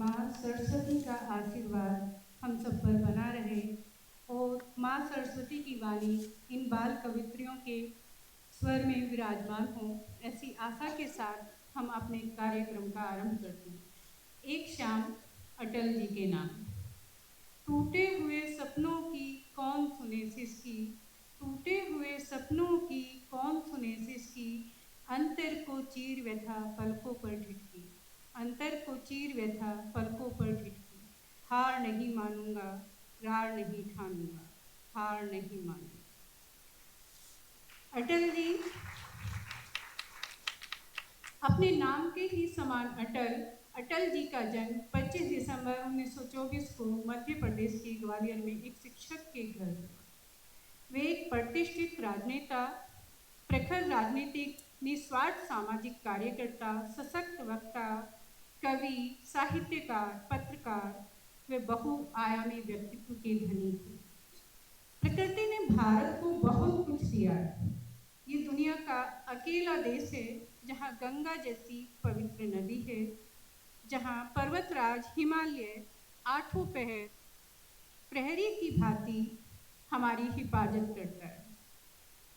माँ सरस्वती का आशीर्वाद हम सब पर बना रहे और माँ सरस्वती की वाणी इन बाल कवित्रियों के स्वर में विराजमान हो, ऐसी आशा के साथ हम अपने कार्यक्रम का आरंभ करते हैं। एक शाम अटल जी के नाम। टूटे हुए सपनों की कौन सुने सिसकी, टूटे हुए सपनों की कौन सुने सिसकी, अंतर को चीर व्यथा पलकों पर ठिठकी, अंतर को चीर व्यथा पलकों पर ठिठकी, हार नहीं मानूंगा, रार नहीं ठानूंगा, हार नहीं मानूंगा। अटल जी अपने नाम के ही समान अटल। अटल जी का जन्म 25 दिसंबर 1924 को मध्य प्रदेश के ग्वालियर में एक शिक्षक के घर हुआ। वे एक प्रतिष्ठित राजनेता, प्रखर राजनीतिक, निस्वार्थ सामाजिक कार्यकर्ता, सशक्त वक्ता, कवि, साहित्यकार, पत्रकार वे बहुआयामी व्यक्तित्व के धनी थे। प्रकृति ने भारत को बहुत कुछ दिया है। ये दुनिया का अकेला देश है जहाँ गंगा जैसी पवित्र नदी है, जहाँ पर्वतराज हिमालय आठों पहर प्रहरी की भांति हमारी हिफाजत करता है।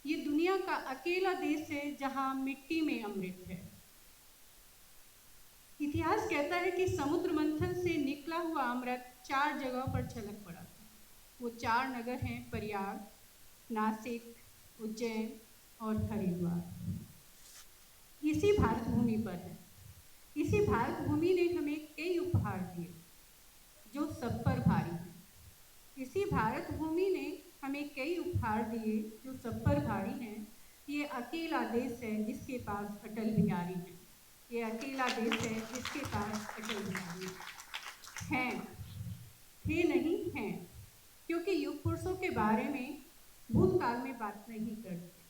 ये दुनिया का अकेला देश है जहाँ मिट्टी में अमृत है। इतिहास कहता है कि समुद्र मंथन से निकला हुआ अमृत 4 जगहों पर छलक पड़ा था। वो 4 नगर हैं प्रयाग, नासिक, उज्जैन और हरिद्वार। इसी भारत भूमि पर है। इसी भारत भूमि ने हमें कई उपहार दिए जो सब पर भारी हैं। इसी भारत भूमि ने हमें कई उपहार दिए जो सब पर भारी हैं। ये अकेला देश है जिसके पास अटल बिहारी है। ये अकेला देश है जिसके पास अटल बिहारी हैं। थे नहीं हैं, क्योंकि युग पुरुषों के बारे में भूतकाल में बात नहीं करते।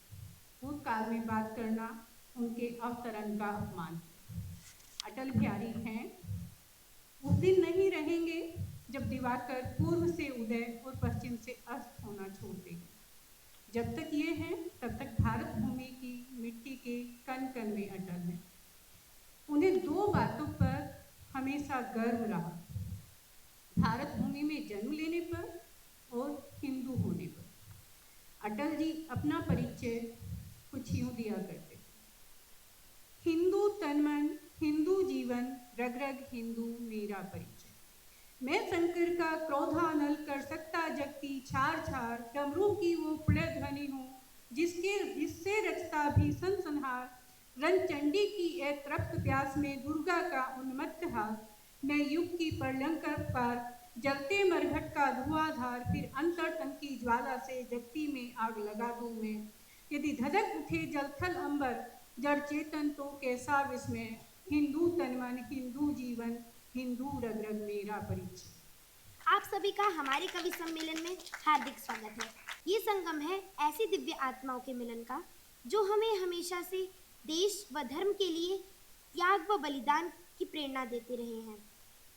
भूतकाल में बात करना उनके अवतरण का अपमान है। अटल बिहारी हैं, उस दिन नहीं रहेंगे जब दिवाकर पूर्व से उदय और पश्चिम से अस्त होना छोड़ देंगे। जब तक ये हैं तब तक भारत भूमि की मिट्टी के कण कण में अटल हैं। उन्हें 2 बातों पर हमेशा गर्व रहा, भारत भूमि में जन्म लेने पर और हिंदू होने पर। अटल जी अपना परिचय कुछ यूं दिया करते थे, हिंदू तन मन, हिंदू जीवन, रग रग हिंदू मेरा परिचय। मैं शंकर का क्रोधानल कर सकता जगती छार छार, डमरू की वो प्रिय ध्वनि हूँ जिससे रचता भीषण संहार, रणचंडी की ए तृप्त प्यास में दुर्गा का उन्मत्त हार, मैं युग की प्रलंकर पार जलते मरघट का धुआंधार, फिर अंतरतम की ज्वाला से जगती में आग लगा दूं मैं, यदि धधक उठे जलथल अंबर जड़ चेतन तो कैसा विस्मय, हिंदू तनमन, हिंदू जीवन, हिंदू रग रग मेरा परिचय। आप सभी का हमारे कवि सम्मेलन में हार्दिक स्वागत है। ये संगम है ऐसी दिव्य आत्माओं के मिलन का जो हमें हमेशा से देश व धर्म के लिए त्याग व बलिदान की प्रेरणा देते रहे हैं।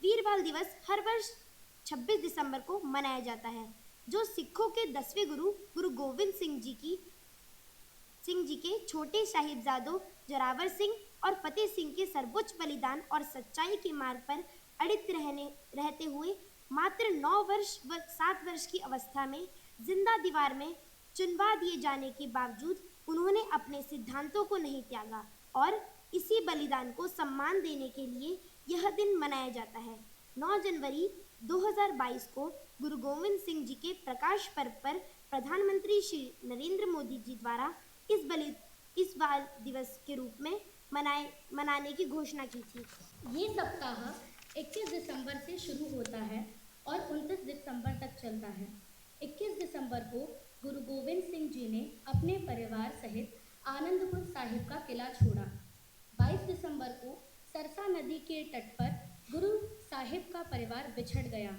वीर बाल दिवस हर वर्ष 26 दिसंबर को मनाया जाता है, जो सिखों के 10वें गुरु गोविंद सिंह जी के छोटे साहिबजादों जोरावर सिंह और फतेह सिंह के सर्वोच्च बलिदान और सच्चाई के मार्ग पर अड़ित रहते हुए मात्र 9 वर्ष व 7 वर्ष की अवस्था में जिंदा दीवार में चुनवा दिए जाने के बावजूद उन्होंने अपने सिद्धांतों को नहीं त्यागा और इसी बलिदान को सम्मान देने के लिए यह दिन मनाया जाता है। 9 जनवरी 2022 को गुरु गोविंद सिंह जी के प्रकाश पर्व पर प्रधानमंत्री श्री नरेंद्र मोदी जी द्वारा इस बाल दिवस के रूप में मनाने की घोषणा की थी। ये सप्ताह 21 दिसंबर से शुरू होता है और 29 दिसंबर तक चलता है। 21 दिसंबर को गुरु गोविंद सिंह जी ने अपने परिवार सहित आनंदपुर साहिब का किला छोड़ा। 22 दिसंबर को सरसा नदी के तट पर गुरु साहिब का परिवार बिछड़ गया।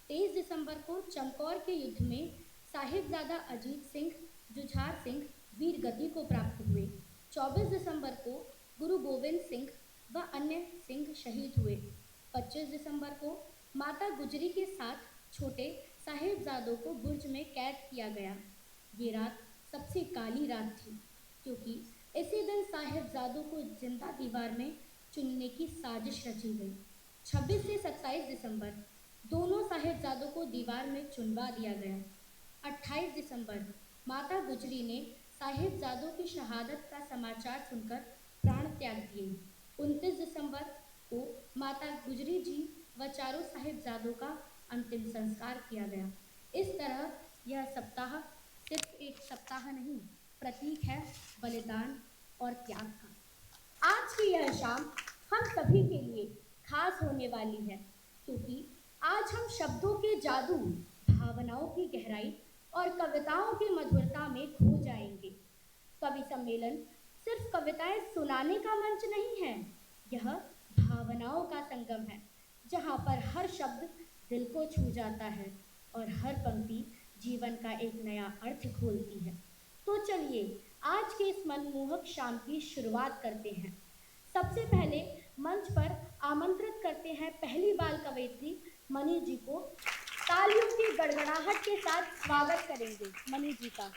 23 दिसंबर को चमकौर के युद्ध में साहिबजादा अजीत सिंह जुझार सिंह वीर गति को प्राप्त हुए। 24 दिसंबर को गुरु गोविंद सिंह व अन्य सिंह शहीद हुए। 25 दिसंबर को माता गुजरी के साथ छोटे साहिबजादों को बुर्ज में कैद किया गया। ये रात सबसे काली रात थी, क्योंकि इसी दिन साहिबजादों को जिंदा दीवार में चुनने की साजिश रची गई। 26 से 27 दिसंबर दोनों साहिबजादों को दीवार में चुनवा दिया गया। 28 दिसंबर माता गुजरी ने साहिबजादों की शहादत का समाचार सुनकर प्राण त्याग दिए। 29 दिसंबर को माता गुजरी जी व चारों साहिबजादों का अंतिम संस्कार किया गया। इस तरह यह सप्ताह सिर्फ एक सप्ताह नहीं, प्रतीक है बलिदान और त्याग का। आज की यह शाम हम सभी के लिए खास होने वाली है, क्योंकि आज हम शब्दों के जादू, भावनाओं की गहराई और कविताओं की मधुरता में खो जाएंगे। कवि सम्मेलन सिर्फ कविताएं सुनाने का मंच नहीं है, यह भावनाओं का संगम है, जहाँ पर हर शब्द दिल को छू जाता है और हर पंक्ति जीवन का एक नया अर्थ खोलती है। तो चलिए आज के इस मनमोहक शाम की शुरुआत करते हैं। सबसे पहले मंच पर आमंत्रित करते हैं पहली बाल कवयित्री मनी जी को। तालियों की गड़गड़ाहट के साथ स्वागत करेंगे मनी जी का।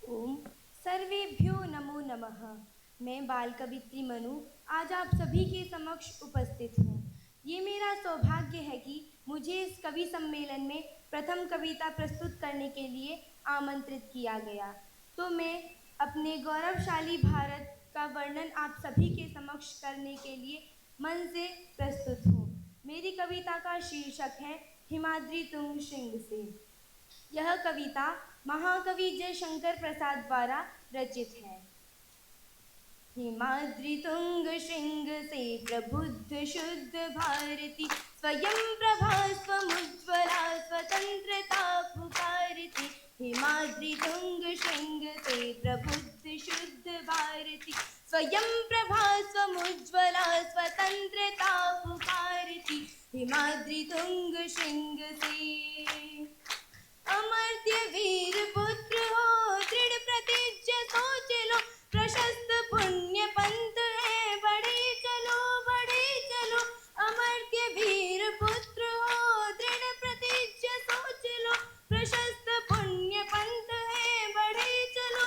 ओम सर्वेभ्यो नमो नमः। मैं बाल कवित्री मनु आज आप सभी के समक्ष उपस्थित हूँ। ये मेरा सौभाग्य है कि मुझे इस कवि सम्मेलन में प्रथम कविता प्रस्तुत करने के लिए आमंत्रित किया गया। तो मैं अपने गौरवशाली भारत का वर्णन आप सभी के समक्ष करने के लिए मन से प्रस्तुत हूँ। मेरी कविता का शीर्षक है हिमाद्री तुंग श्रृंग से। यह कविता महाकवि जयशंकर प्रसाद द्वारा रचित है। हिमाद्री तुंग श्रृंग से प्रबुद्ध शुद्ध भारती, स्वयं प्रभा स्वमुज्ज्वला स्वतंत्रता पुकारती। हिमाद्री तुंग श्रृंग से प्रबुद्ध शुद्ध भारती, स्वयं प्रभा स्वमुज्ज्वला स्वतंत्रता पुकारती। हिमाद्री तुंग श्रृंग से अमर्त्य वीर पुत्र हो, दृढ़ प्रतिज्ञ सोच लो। प्रशस्त पुण्य पंथ है, बढ़े चलो। अमर्त्य वीर पुत्र हो, दृढ़ प्रतिज्ञ सोच लो। प्रशस्त पुण्य पंथ है, बढ़े चलो।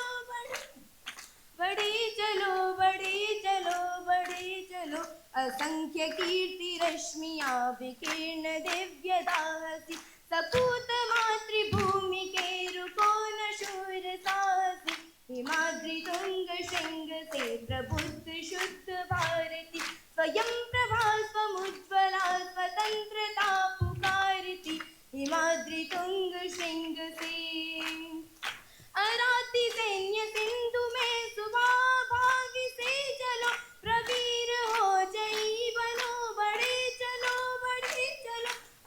असंख्य कीर्ति रश्मियां विकीर्ण दिव्य दाहसी, सपूत मातृभूमि के रुको न शूर साहसी। हिमाद्री तुंग श्रृंग से प्रबुद्ध शुद्ध भारती, स्वयं प्रभा स्वमुज्ज्वला स्वतंत्रता पुकारती। हिमाद्री तुंग श्रृंग से अराती सैन्य सिंधु में सुभाभागी से चलो। प्रवीर हो जयी बनो, बढ़े चलो।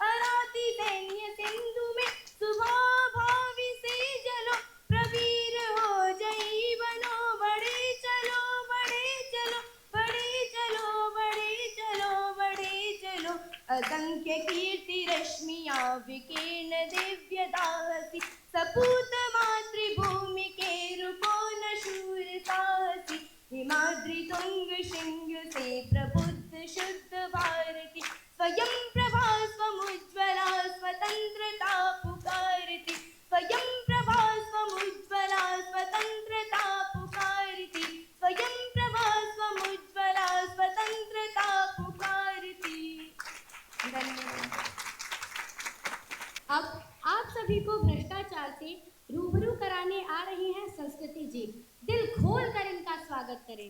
अराती सैन्य सिंधु में सुभाभागी से चलो। प्रवीर हो जयी बनो, बढ़े चलो। असंख्य कीर्ति रश्मियां विकीर्ण दिव्य दाहसी, सपूत मातृभूमि के रुको न शूर साहसी। हिमाद्री तुंग श्रृंग से प्रबुद्ध शुद्ध भारती, स्वयं प्रभा स्वमुज्ज्वला स्वतंत्रता पुकारती। स्वयं प्रभा स्वमुज्ज्वला स्वतंत्रता पुकारती। स्वयं प्रभा स्वमुज्ज्वला स्वतंत्रता पुकारती। धन्यवाद। अब आप सभी को भ्रष्टाचार से रूबरू कराने आ रही हैं संस्कृति जी। दिल खोल कर इनका स्वागत करें।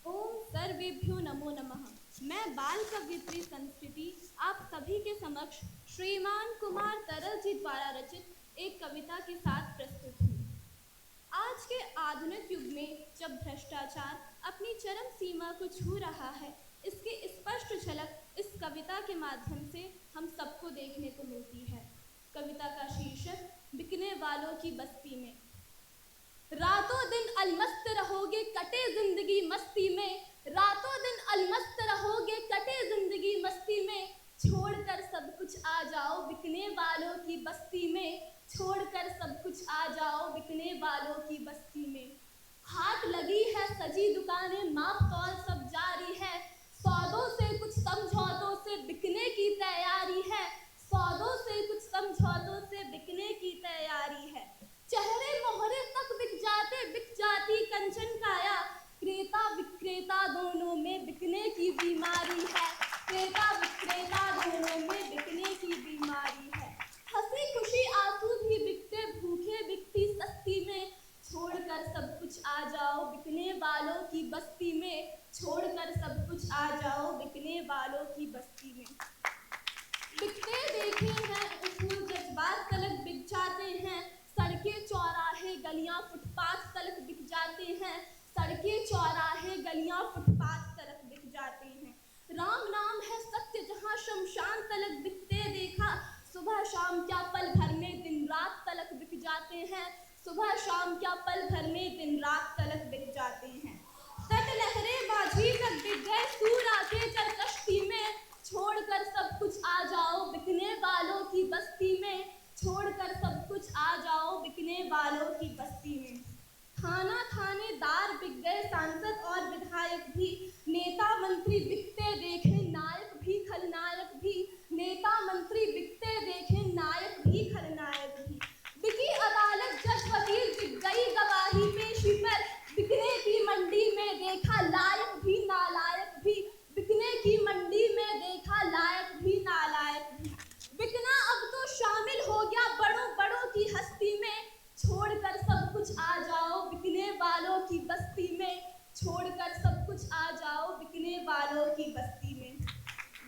ओम सर्वेभ्यो नमो नमः। मैं बाल कवित्री संस्कृति आप सभी के समक्ष श्रीमान कुमार तरल जी द्वारा रचित एक कविता के साथ प्रस्तुत हूँ। आज के आधुनिक युग में जब भ्रष्टाचार अपनी चरम सीमा को छू रहा है, इसकी स्पष्ट झलक इस कविता के माध्यम से हम सबको देखने को मिलती है। कविता का शीर्षक बिकने वालों की बस्ती में। रातों दिन अलमस्त रहोगे कटे जिंदगी मस्ती में। रातों दिन अलमस्त रहोगे कटे जिंदगी मस्ती में। छोड़कर सब कुछ आ जाओ बिकने वालों की बस्ती में। छोड़कर सब कुछ आ जाओ बिकने वालों की बस्ती में। हाट लगी है सजी दुकानें, माप तौल सब जारी है। सौदों से कुछ समझौतों से बिकने की तैयारी है। सौदों से कुछ समझौतों से बिकने की तैयारी है। चेहरे मोहरे तक बिक जाती कंचन काया। क्रेता विक्रेता दोनों गलियां फुटपाथ तलक बिक जाते हैं, सड़कें चौराहे गलियां फुटपाथ तलक बिक जाते हैं। राम नाम है सत्य जहां शमशान तलक बिकते देखा, सुबह शाम क्या पल भर में दिन रात तलक बिक जाते हैं, सुबह शाम क्या पल भर में दिन रात तलक बिक जाते हैं। तट लहरे बाजी तक बिक गए सूर आके चल कश्ती में, छोड़कर सब कुछ आ जाओ बिकने वालों की बस्ती में, छोड़कर सब कुछ आ जाओ बिकने वालों की बस्ती में। थाना थानेदार बिक गए सांसद और विधायक भी, नेता मंत्री बिकते देखे नायक भी खलनायक भी, नेता मंत्री बिकते देखे नायक भी खलनायक भी। बिकी अदालत जज वकील बिक गई गवाही पेशी पर, बिकने की मंडी में देखा लायक भी नालायक भी, बिकने की मंडी में देखा लायक भी नालायक भी। बिकना अब तो शामिल हो गया बड़ों बड़ों की हस्ती में, छोड़कर सब कुछ आ जाओ बिकने वालों की बस्ती में, छोड़कर सब कुछ आ जाओ बिकने वालों की बस्ती में।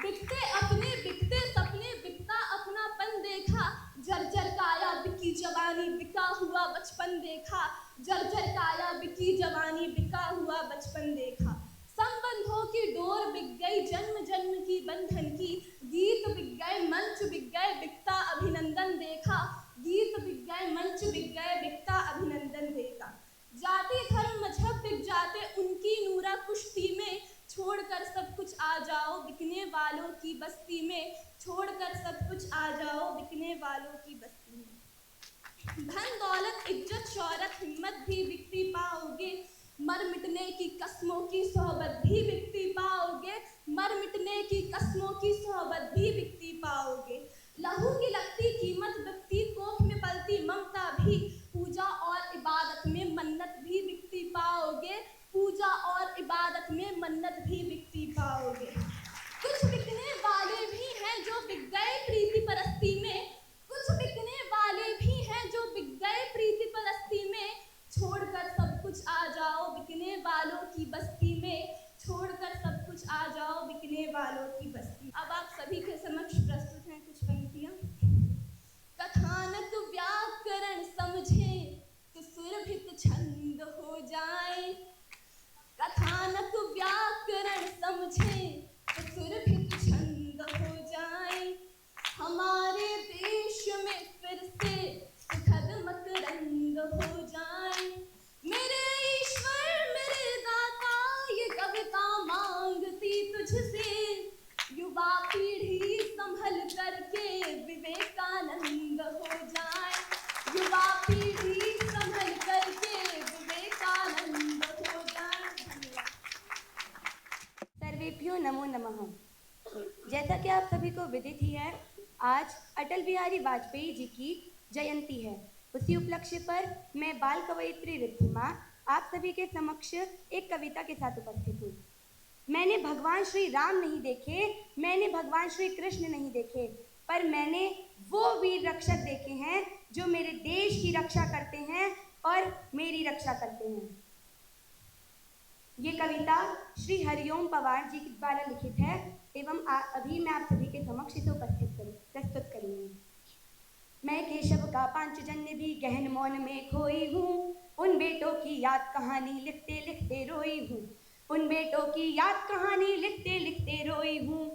बिकते अपने बिकते सपने बिकता अपनापन देखा, जर्जर काया बिकी जवानी बिका हुआ बचपन देखा, जर्जर काया बिकी जवानी बिका हुआ बचपन देखा। संबंधों की डोर बिक गई जन्म जन्म की बंधन की, गीत बिक गए मंच बिक गए बिकता अभिनंदन देखा, गीत बिक गए मंच बिक गए बिकता अभिनंदन देखा। जाति धर्म मजहब बिक जाते उनकी नूरा कुश्ती में, छोड़कर सब कुछ आ जाओ बिकने वालों की बस्ती में, छोड़कर सब कुछ आ जाओ बिकने वालों की बस्ती में। धन दौलत इज्जत शौहरत हिम्मत भी बिकती पाओगे, मर मिटने की कस्मों की सोहबत भी बिकती पाओगे, मर मिटने की कस्मों की सोहबत भी बिकती पाओगे। लहू की लगती कीमत बिकती कोख में पलती ममता भी, पूजा और इबादत में मन्नत भी बिकती पाओगे, पूजा और इबादत में मन्नत भी बिकती पाओगे। कुछ बिकने वाले भी हैं जो बिक गए प्रीति परस्ती में, कुछ बिकने वाले भी हैं जो बिक गए प्रीति परस्ती में, छोड़कर सब कुछ आ जाओ बिकने वालों की बस्ती में, छोड़कर सब कुछ आ जाओ बिकने वालों की बस्ती। अब आप सभी के समक्ष प्रस्तुत हैं कुछ पंक्तियां। कथानक व्याकरण समझे तो सुरभित छंद हो जाए, कथानक व्याकरण समझे तो सुरभित छंद हो जाए, हमारे देश में फिर से सुखद मकरंद हो जाए। मेरे ईश्वर मेरे दाता ये कविता मांगती तुझसे, युवा पीढ़ी संभल करके विवेकानंद हो जाए, युवा पीढ़ी संभल करके विवेकानंद हो जाए। सर्वेभ्यो नमो नमः। जैसा कि आप सभी को विदित ही है, आज अटल बिहारी वाजपेयी जी की जयंती है। उसी उपलक्ष्य पर मैं बाल कवयित्री रिद्धिमा आप सभी के समक्ष एक कविता के साथ उपस्थित हूँ। मैंने भगवान श्री राम नहीं देखे, मैंने भगवान श्री कृष्ण नहीं देखे, पर मैंने वो वीर रक्षक देखे हैं जो मेरे देश की रक्षा करते हैं और मेरी रक्षा करते हैं। ये कविता श्री हरिओम पवार जी द्वारा लिखित है एवं अभी मैं आप सभी के समक्ष इसे प्रस्तुत करूँगी। मैं केशव का पांचजन्य भी गहन मौन में खोई हूँ, उन बेटों की याद कहानी लिखते लिखते रोई हूँ, उन बेटों की याद कहानी लिखते लिखते रोई हूँ,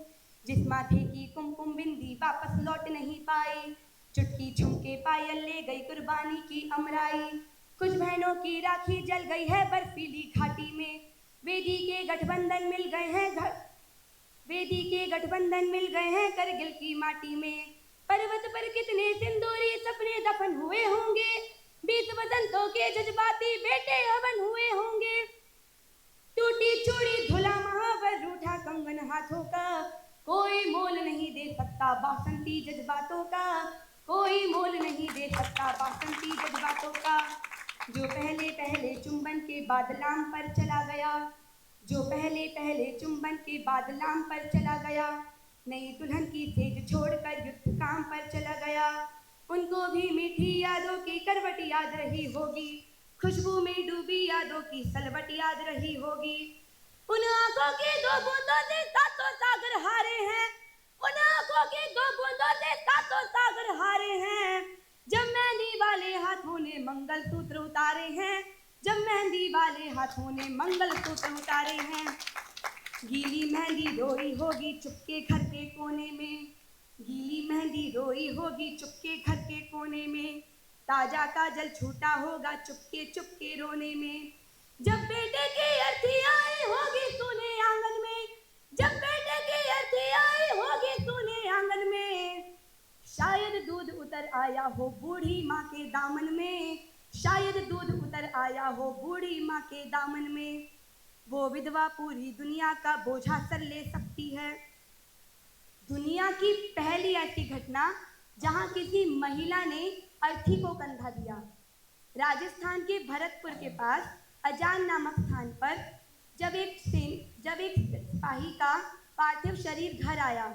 जिस माथे की कुमकुम बिंदी वापस लौट नहीं पाई, चुटकी झुमके पायल ले गई कुर्बानी की अमराई, कुछ बहनों की राखी जल गई है बर्फीली घाटी में, वेदी के गठबंधन मिल गए हैं वेदी के गठबंधन मिल गए हैं करगिल की माटी में, पर्वत पर कितने सिंदूरी सपने दफन हुए होंगे, 20 वसंतों के जज्बाती बेटे हवन हुए होंगे, टूटी चूड़ी धुला महावर रूठा कंगन हाथों का, कोई मोल नहीं दे सकता बासंती जज्बातों का, कोई मोल नहीं दे सकता बासंती जज्बातों का, जो पहले पहले चुंबन के बाद लाम पर चला गया, जो पहले पहले चुंबन के बाद लाम पर चला गया, नई दुल्हन की सेज छोड़कर युद्ध काम पर चला गया, उनको भी मीठी यादों की करवट याद रही होगी, खुशबू में डूबी यादों की सलवट याद रही होगी, उन आंखों की 2 बूंदों से सातों सागर हारे हैं, उन आंखों की 2 बूंदों से सातों सागर हारे हैं, जब मेहंदी वाले हाथों ने मंगलसूत्र उतारे हैं, जब मेहंदी वाले हाथों ने मंगलसूत्र उतारे हैं, गीली मेहंदी रोई होगी चुपके घर के कोने में, गीली मेहंदी रोई होगी चुपके घर के कोने में, ताजा काजल छूटा होगा चुपके चुपके रोने में, जब बेटे की अर्थी आई होगी तूने आंगन में, जब बेटे की अर्थी आई होगी तूने आंगन में, शायद दूध उतर आया हो बूढ़ी माँ के दामन में, शायद दूध उतर आया हो बूढ़ी माँ के दामन में, वो विधवा पूरी दुनिया का बोझा सर ले सकती है। दुनिया की पहली ऐसी घटना जहां किसी महिला ने अर्थी को कंधा दिया। राजस्थान के भरतपुर के पास अजान नामक स्थान पर जब एक सिपाही का पार्थिव शरीर घर आया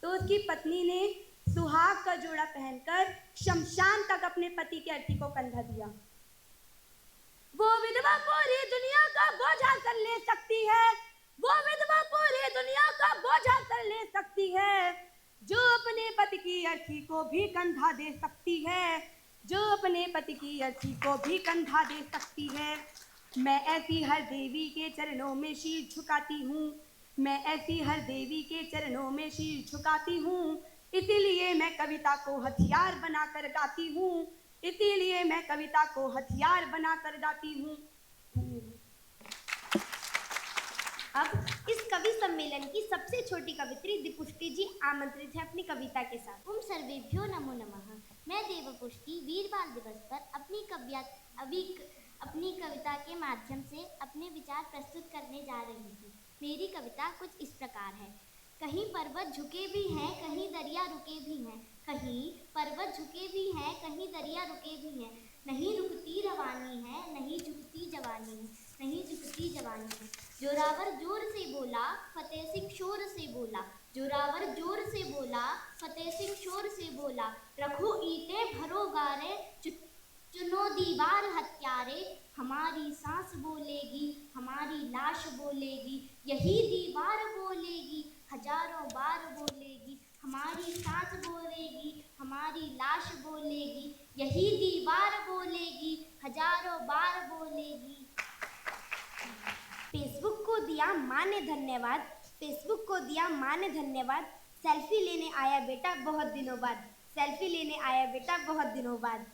तो उसकी पत्नी ने सुहाग का जोड़ा पहनकर शमशान तक अपने पति के अर्थी को कंधा दिया। वो विधवा पूरी दुनिया का बोझा सर ले सकती है, वो विधवा पूरी दुनिया का बोझा सर ले सकती है, जो अपने पति की अर्थी को भी कंधा दे सकती है, जो अपने पति की अर्थी को भी कंधा दे सकती है। मैं ऐसी हर देवी के चरणों में शीर झुकाती हूँ, मैं ऐसी हर देवी के चरणों में शीर झुकाती हूँ, इसीलिए मैं कविता को हथियार बनाकर गाती हूँ, इसीलिए मैं कविता को हथियार बनाकर गाती हूँ। अब इस कवि सम्मेलन की सबसे छोटी कवित्री दीपुष्टि जी आमंत्रित है अपनी कविता के साथ। ओम सर्वेभ्यो नमो नमः। मैं देवपुष्टि वीर बाल दिवस पर अपनी कविता के माध्यम से अपने विचार प्रस्तुत करने जा रही हूँ। मेरी कविता कुछ इस प्रकार है। कहीं पर्वत झुके भी हैं, कहीं दरिया रुके भी हैं, कहीं पर्वत झुके भी हैं, कहीं दरिया रुके भी हैं, नहीं रुकती रवानी है, नहीं झुकती जवानी है, नहीं झुकती जवानी है। जोरावर जोर से बोला, फतेह सिंह शोर से बोला, जोरावर जोर से बोला, फतेह सिंह शोर से बोला, रखो ईंटें भरो गारे, चुनो दीवार हत्यारे, हमारी सांस बोलेगी, हमारी लाश बोलेगी, यही दीवार बोलेगी, हजारों बार बोलेगी, हमारी सांस बोलेगी, हमारी लाश बोलेगी, यही दीवार बोलेगी, हजारों बार बोलेगी। फेसबुक को दिया माँ ने धन्यवाद, फेसबुक को दिया माँ ने धन्यवाद, सेल्फी लेने आया बेटा बहुत दिनों बाद, सेल्फी लेने आया बेटा बहुत दिनों बाद।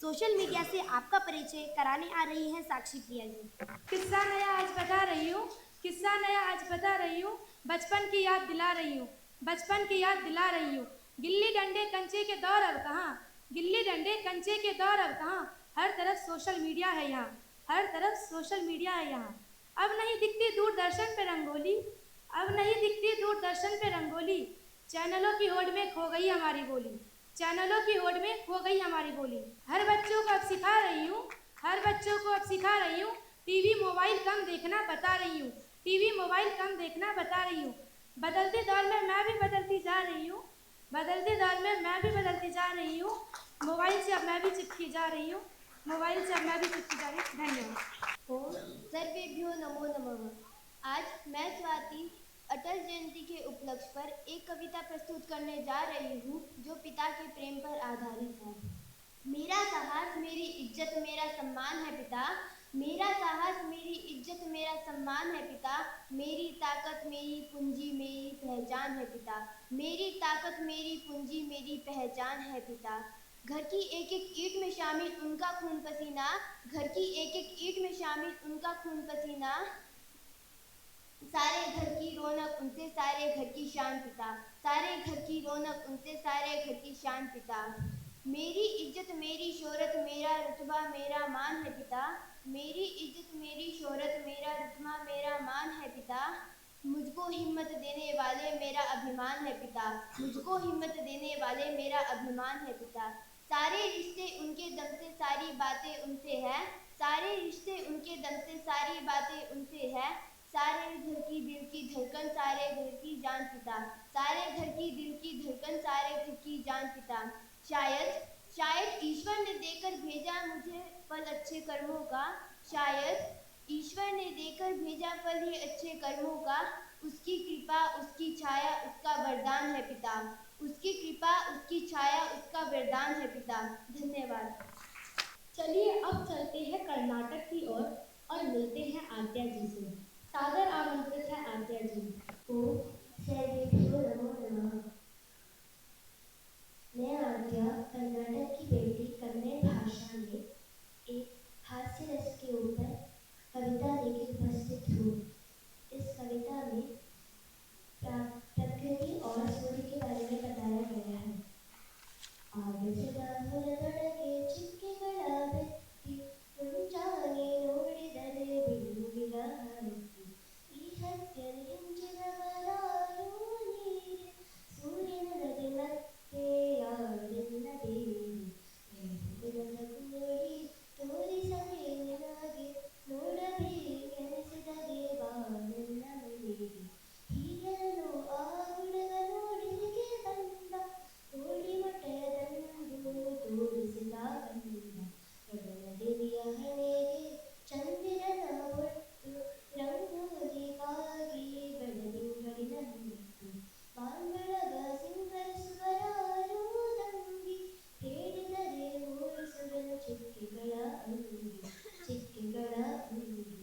सोशल मीडिया से आपका परिचय कराने आ रही हैं साक्षी प्रिया जी। किस्सा नया आज बता रही हूँ, किस्सा नया आज बता रही हूँ, बचपन की याद दिला रही हूँ, बचपन की याद दिला रही हूँ। गिल्ली डंडे कंचे के दौर अब कहाँ, गिल्ली डंडे कंचे के दौर अब कहाँ, हर तरफ सोशल मीडिया है यहाँ, हर तरफ सोशल मीडिया है यहाँ। अब नहीं दिखती दूरदर्शन पे रंगोली, अब नहीं दिखती दूरदर्शन पे रंगोली, चैनलों की होड़ में खो गई हमारी बोली, चैनलों की होड़ में खो गई हमारी बोली। हर बच्चों को अब सिखा रही हूँ, हर बच्चों को अब सिखा रही हूँ, टीवी मोबाइल कम देखना बता रही हूँ, टीवी मोबाइल कम देखना बता रही हूँ। बदलते दौर में मैं भी बदलती जा रही हूँ, बदलते दौर में मैं भी बदलती जा रही हूँ, मोबाइल से अब मैं भी चिपकी जा रही हूँ, मोबाइल से अब मैं भी चिपकी जा रही हूँ। धन्यवाद। ओम सर्वेभ्यो नमो नमः। आज मैं स्वाति अटल जयंती के उपलक्ष्य पर एक कविता प्रस्तुत करने जा रही हूँ जो पिता के प्रेम पर आधारित है। मेरा साहस मेरी इज्जत मेरा सम्मान है पिता, मेरा साहस मेरी इज्जत मेरा सम्मान है पिता, मेरी ताकत मेरी पूंजी मेरी पहचान है पिता, मेरी ताकत मेरी पूंजी मेरी पहचान है पिता। घर की एक एक ईंट में शामिल उनका खून पसीना, घर की एक एक ईंट में शामिल उनका खून पसीना, सारे घर की रौनक उनसे सारे घर की शान पिता, सारे घर की रौनक उनसे सारे घर की शान पिता। मेरी इज्जत मेरी शोहरत मेरा रुतबा मेरा मान है पिता, मेरी इज्जत मेरी शोहरत मेरा रुतबा मेरा मान है पिता। मुझको हिम्मत देने वाले मेरा अभिमान है पिता, मुझको हिम्मत देने वाले मेरा अभिमान है पिता। सारे रिश्ते उनके दम से सारी बातें उनसे है, सारे रिश्ते उनके दम से सारी बातें उनसे है, सारे घर की दिल की धड़कन सारे घर की जान पिता, सारे घर की दिल की धड़कन सारे घर की जान पिता। शायद ईश्वर ने देकर भेजा मुझे फल अच्छे कर्मों का, शायद ईश्वर ने देकर भेजा फल ही अच्छे कर्मों का, उसकी कृपा उसकी छाया उसका वरदान है पिता, उसकी कृपा, उसकी छाया, उसका वरदान है पिता। धन्यवाद। चलिए अब चलते हैं कर्नाटक की ओर और मिलते हैं आद्या जी से। सादर आमंत्रित है आद्या जी। ओम सर्वेभ्यो नमो नमः। मैं आद्या कर्नाटक की बेटी कन्नड़ भाषा में एक हास्य रस के ऊपर कविता लेकर उपस्थित हूँ। इस कविता में प्रकृति और सूर्य के बारे में बताया गया है। ಆಗಸದ ಹೊರದೊಳಗೆ ಚಿಕ್ಕೆಗಳ ಬೆತ್ತಿ ಮುಂಚಾನೆ ನೋಡಿದರೆ ಬೆಳ್ಳುವಿರ ಹತ್ತಿ ಈ ಹತ್ಯನ ಹಿಂಚಿದವರಾರು ನೀರೆ ಸೂರ್ಯನೊಳಗೆ ಮತ್ತೆ ಯಾರೆಲ್ಲ ಬೇರೆ ಕೋಡಿ ತೋರಿಸದೆ ನಿನಗೆ ನೋಡಬೇಕೆನಿಸಿದರೆ ಬಾಳೆಲ್ಲ ಮನೆಗೆ ಹೀಗೆಲ್ಲೋ ಆ ಹುಡುಗ ನೋಡಿಲಿಕ್ಕೆ ಬಂದ ಕೋಡಿ ಮೊಟ್ಟೆಯದನ್ನು ತೋರಿಸಿದ ಕಂದ ಗಗನ ದೇವಿಯ ಹಣೆಗೆ ಚಂದಿರನ ಒಟ್ಟು ರಂಗೋಲಿಗಾಗಿ ಬೆಳದಿಂಗಳಿನ ಮುಟ್ಟು ಬಾಂಬಳಗ ಸಿಂಗರಿಸುವರಾರು ತಂಗಿ ಹೇಳಿದರೆ ಓಡಿಸುವನು ಚಿಕ್ಕೆಗಳ ಅಂಗಿ ಚಿಕ್ಕೆಗಳ ಅಂಗಿ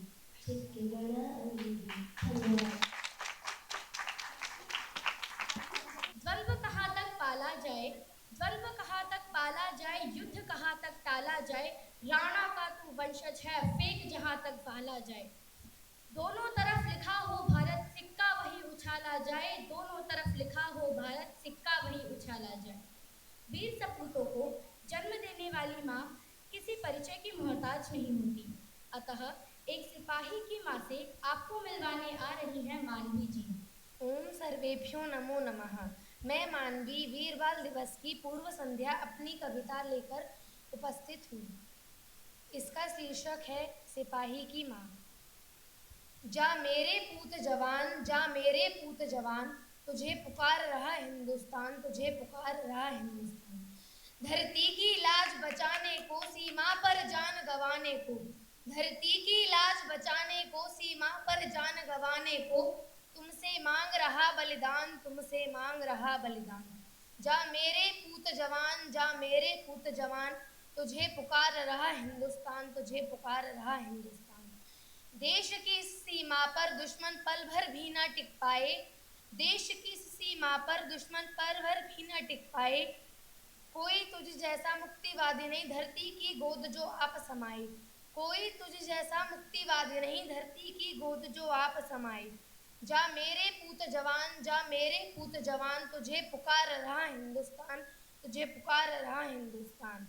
ಚಿಕ್ಕೆಗಳ ಅಂಗಿ. ಧನ್ಯವಾದ. द्वंद्व कहाँ तक पाला जाए, द्वंद्व कहाँ तक पाला जाए, युद्ध कहाँ तक टाला जाए, राणा का तू वंशज है, फेंक जहाँ तक भाला जाए। दोनों तरफ लिखा हो भारत, सिक्का वही उछाला जाए, दोनों तरफ लिखा हो भारत, सिक्का वही उछाला जाए। वीर सपूतों को जन्म देने वाली माँ किसी परिचय की मोहताज नहीं होती, अतः एक सिपाही की माँ से आपको मिलवाने आ रही है मानवी जी। ओम सर्वेभ्यो नमो नमः। मैं मानवी वीर बाल दिवस की पूर्व संध्या अपनी कविता लेकर उपस्थित हूँ। इसका शीर्षक है सिपाही की माँ। जा मेरे पूत जवान, जा मेरे पूत जवान, तुझे पुकार रहा हिंदुस्तान, तुझे पुकार रहा हिंदुस्तान। धरती की लाज बचाने को, सीमा पर जान गंवाने को, धरती की लाज बचाने को, सीमा पर जान गंवाने को, तुमसे मांग रहा बलिदान, तुमसे मांग रहा बलिदान। जा मेरे पूत जवान, जा मेरे पूत जवान, तुझे पुकार रहा हिंदुस्तान, तुझे पुकार रहा हिंदुस्तान। देश की सीमा पर दुश्मन पल भर भी न टिक पाए, देश की सीमा पर दुश्मन पल भर भी न टिक पाए, कोई तुझ जैसा मुक्तिवादी नहीं धरती की गोद जो आप समाए, कोई तुझ जैसा मुक्तिवादी नहीं धरती की गोद जो आप समाए। जा मेरे पूत जवान, जा मेरे पूत जवान, तुझे पुकार रहा हिंदुस्तान, तुझे पुकार रहा हिंदुस्तान।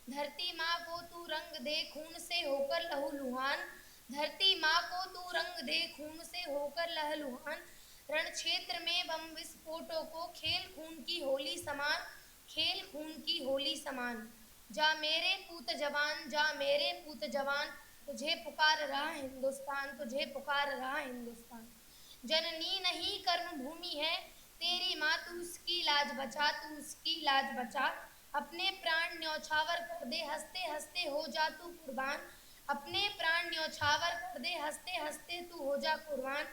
धरती माँ को तू रंग दे खून से होकर लहूलुहान, धरती माँ को तू रंग दे खून से होकर लहलुहान। रण क्षेत्र में बम विस्फोटों को खेल खून की होली समान, खेल खून की होली समान। जा मेरे पूत जवान, जा मेरे पूत जवान, तुझे पुकार रहा हिंदुस्तान, तुझे पुकार रहा हिंदुस्तान। जननी नहीं कर्म भूमि है तेरी माँ, तू उसकी लाज बचा, तू उसकी लाज बचा। अपने प्राण न्यौछावर कर दे, हंसते हंसते हो जा तू कुर्बान, अपने प्राण न्यौछावर कर दे, हंसते हंसते तू हो जा कुर्बान।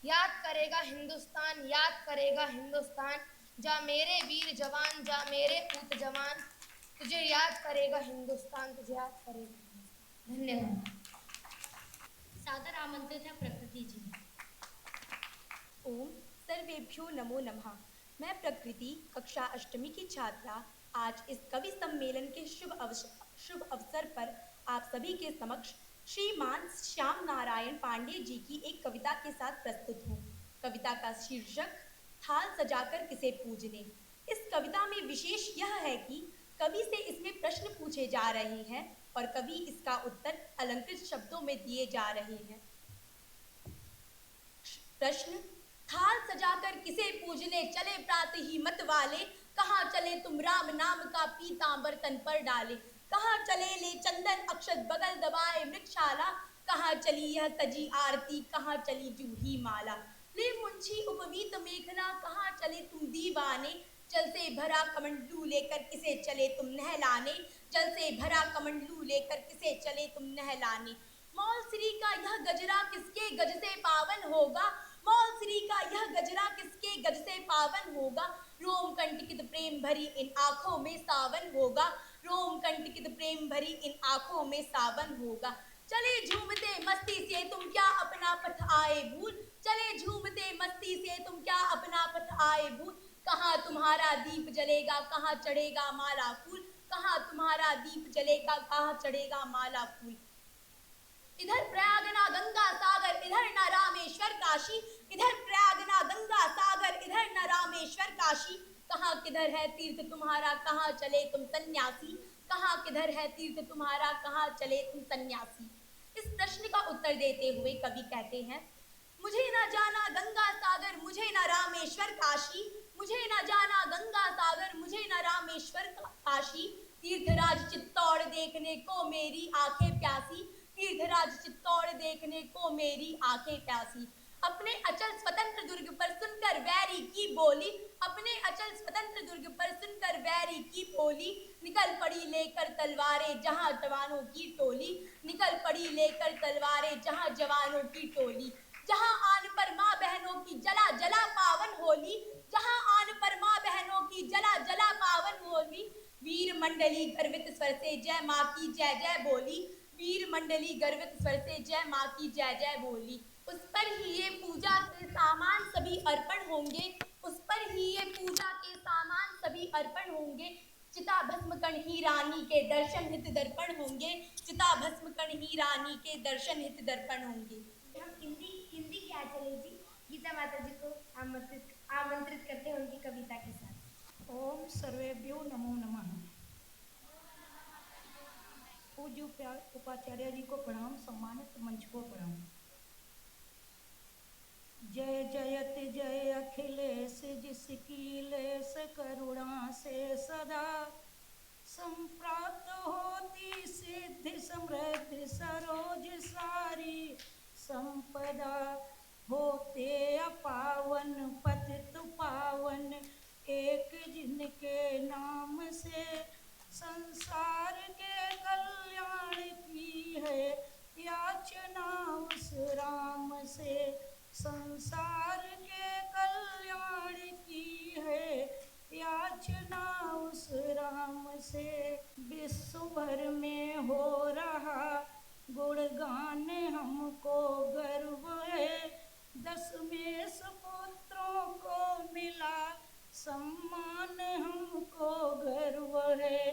याद करेगा हिंदुस्तान, याद करेगा हिंदुस्तान, जा मेरे वीर जवान, जा मेरे पूत जवान, तुझे याद करेगा हिंदुस्तान, तुझे याद करेगा हिंदुस्तान। धन्यवाद। सादर आमंत्रित है प्रकृति जी। ओम सर्वेभ्यो नमो नमः। मैं प्रकृति कक्षा अष्टमी की छात्रा आज इस कवि सम्मेलन के शुभ अवसर पर आप सभी के समक्ष श्रीमान श्याम नारायण पांडे जी की एक कविता के साथ प्रस्तुत हूँ। कविता का शीर्षक थाल सजाकर किसे पूजने। इस कविता में विशेष यह है कि कवि से इसमें प्रश्न पूछे जा रहे हैं और कवि इसका उत्तर अलंकृत शब्दों में दिए जा रहे हैं। प्रश्न: थाल सजाकर किसे पूजने चले प्रातः ही मत वाले, कहाँ चले तुम राम नाम का पीतांबर तन पर डाले, कहाँ चले ले चंदन अक्षत बगल दबाए मृगशाला, कहाँ चली यह सजी आरती, कहाँ चली जूही माला। ले मुंशी उपवीत मेघना, कहाँ चले तुम दीवाने, जल से भरा कमंडलू लेकर किसे चले तुम नहलाने, जल से भरा कमंडलू लेकर किसे चले तुम नहलाने। मौल श्री का यह गजरा किसके गज से पावन होगा, मौलश्री का यह गजरा किसके गज से पावन होगा, रोम कंटकित प्रेम भरी इन आंखों में सावन होगा, रोम कंटकित प्रेम भरी इन आंखों में सावन होगा। चले झूमते मस्ती से तुम क्या अपना पथ आए भूल, चले झूमते मस्ती से तुम क्या अपना पथ आए भूल, कहाँ तुम्हारा दीप जलेगा कहाँ चढ़ेगा माला फूल, कहाँ तुम्हारा दीप जलेगा कहाँ चढ़ेगा माला फूल। इधर प्रयाग ना गंगा सागर इधर न रामेश्वर काशी, इधर प्रयाग ना गंगा सागर इधर न रामेश्वर काशी, कहाँ किधर है तीर्थ तुम्हारा कहाँ चले तुम सन्यासी, कहाँ किधर है तीर्थ तुम्हारा कहाँ चले तुम सन्यासी। इस प्रश्न का उत्तर देते हुए कवि कहते हैं, मुझे न जाना गंगा सागर मुझे न रामेश्वर काशी, मुझे न जाना गंगा सागर मुझे न रामेश्वर काशी, तीर्थराज चित्तौड़ देखने को मेरी आंखें प्यासी, तीर्थराज चित्तौड़ देखने को मेरी आंखें प्यासी। अपने अचल स्वतंत्र दुर्ग पर सुनकर वैरी की बोली, अपने अचल स्वतंत्र दुर्ग पर सुनकर वैरी की बोली, निकल पड़ी लेकर तलवारें जहां जवानों की टोली, निकल पड़ी लेकर तलवारें जहां जवानों की टोली, जहां आन पर माँ बहनों की जला जला पावन होली, जहां आन पर माँ बहनों की जला जला पावन होली, वीर मंडली गर्वित स्वर से जय माँ की जय जय बोली, वीर मंडली गर्वित स्वर से जय माँ की जय जय बोली। उस पर ही ये पूजा के सामान सभी अर्पण होंगे, उस पर ही ये पूजा के सामान सभी अर्पण होंगे, चिता भस्म कण ही रानी के दर्शन हित दर्पण होंगे, चिता भस्म कण ही रानी के दर्शन हित दर्पण होंगे। हम हिंदी के आचार्य जी गीता माता जी को आमंत्रित करते हैं उनकी कविता के साथ। ओम सर्वेभ्यो नमो नमः। पूज्य उपाचार्य जी को प्रणाम, सम्मानित मंच को प्रणाम। जय जयत जय अखिलेश जिसकी लेस करुणा से सदा, संप्राप्त होती सिद्धि समृद्धि सरोज सारी संपदा, होते अपावन पतित पावन एक जिनके नाम से, संसार के कल्याण की है याचना उस राम से, संसार के कल्याण की है याचना उस राम से। विश्व भर में हो रहा गुणगान हमको गर्व है, दशमेश पुत्रों को मिला सम्मान हमको गर्व है,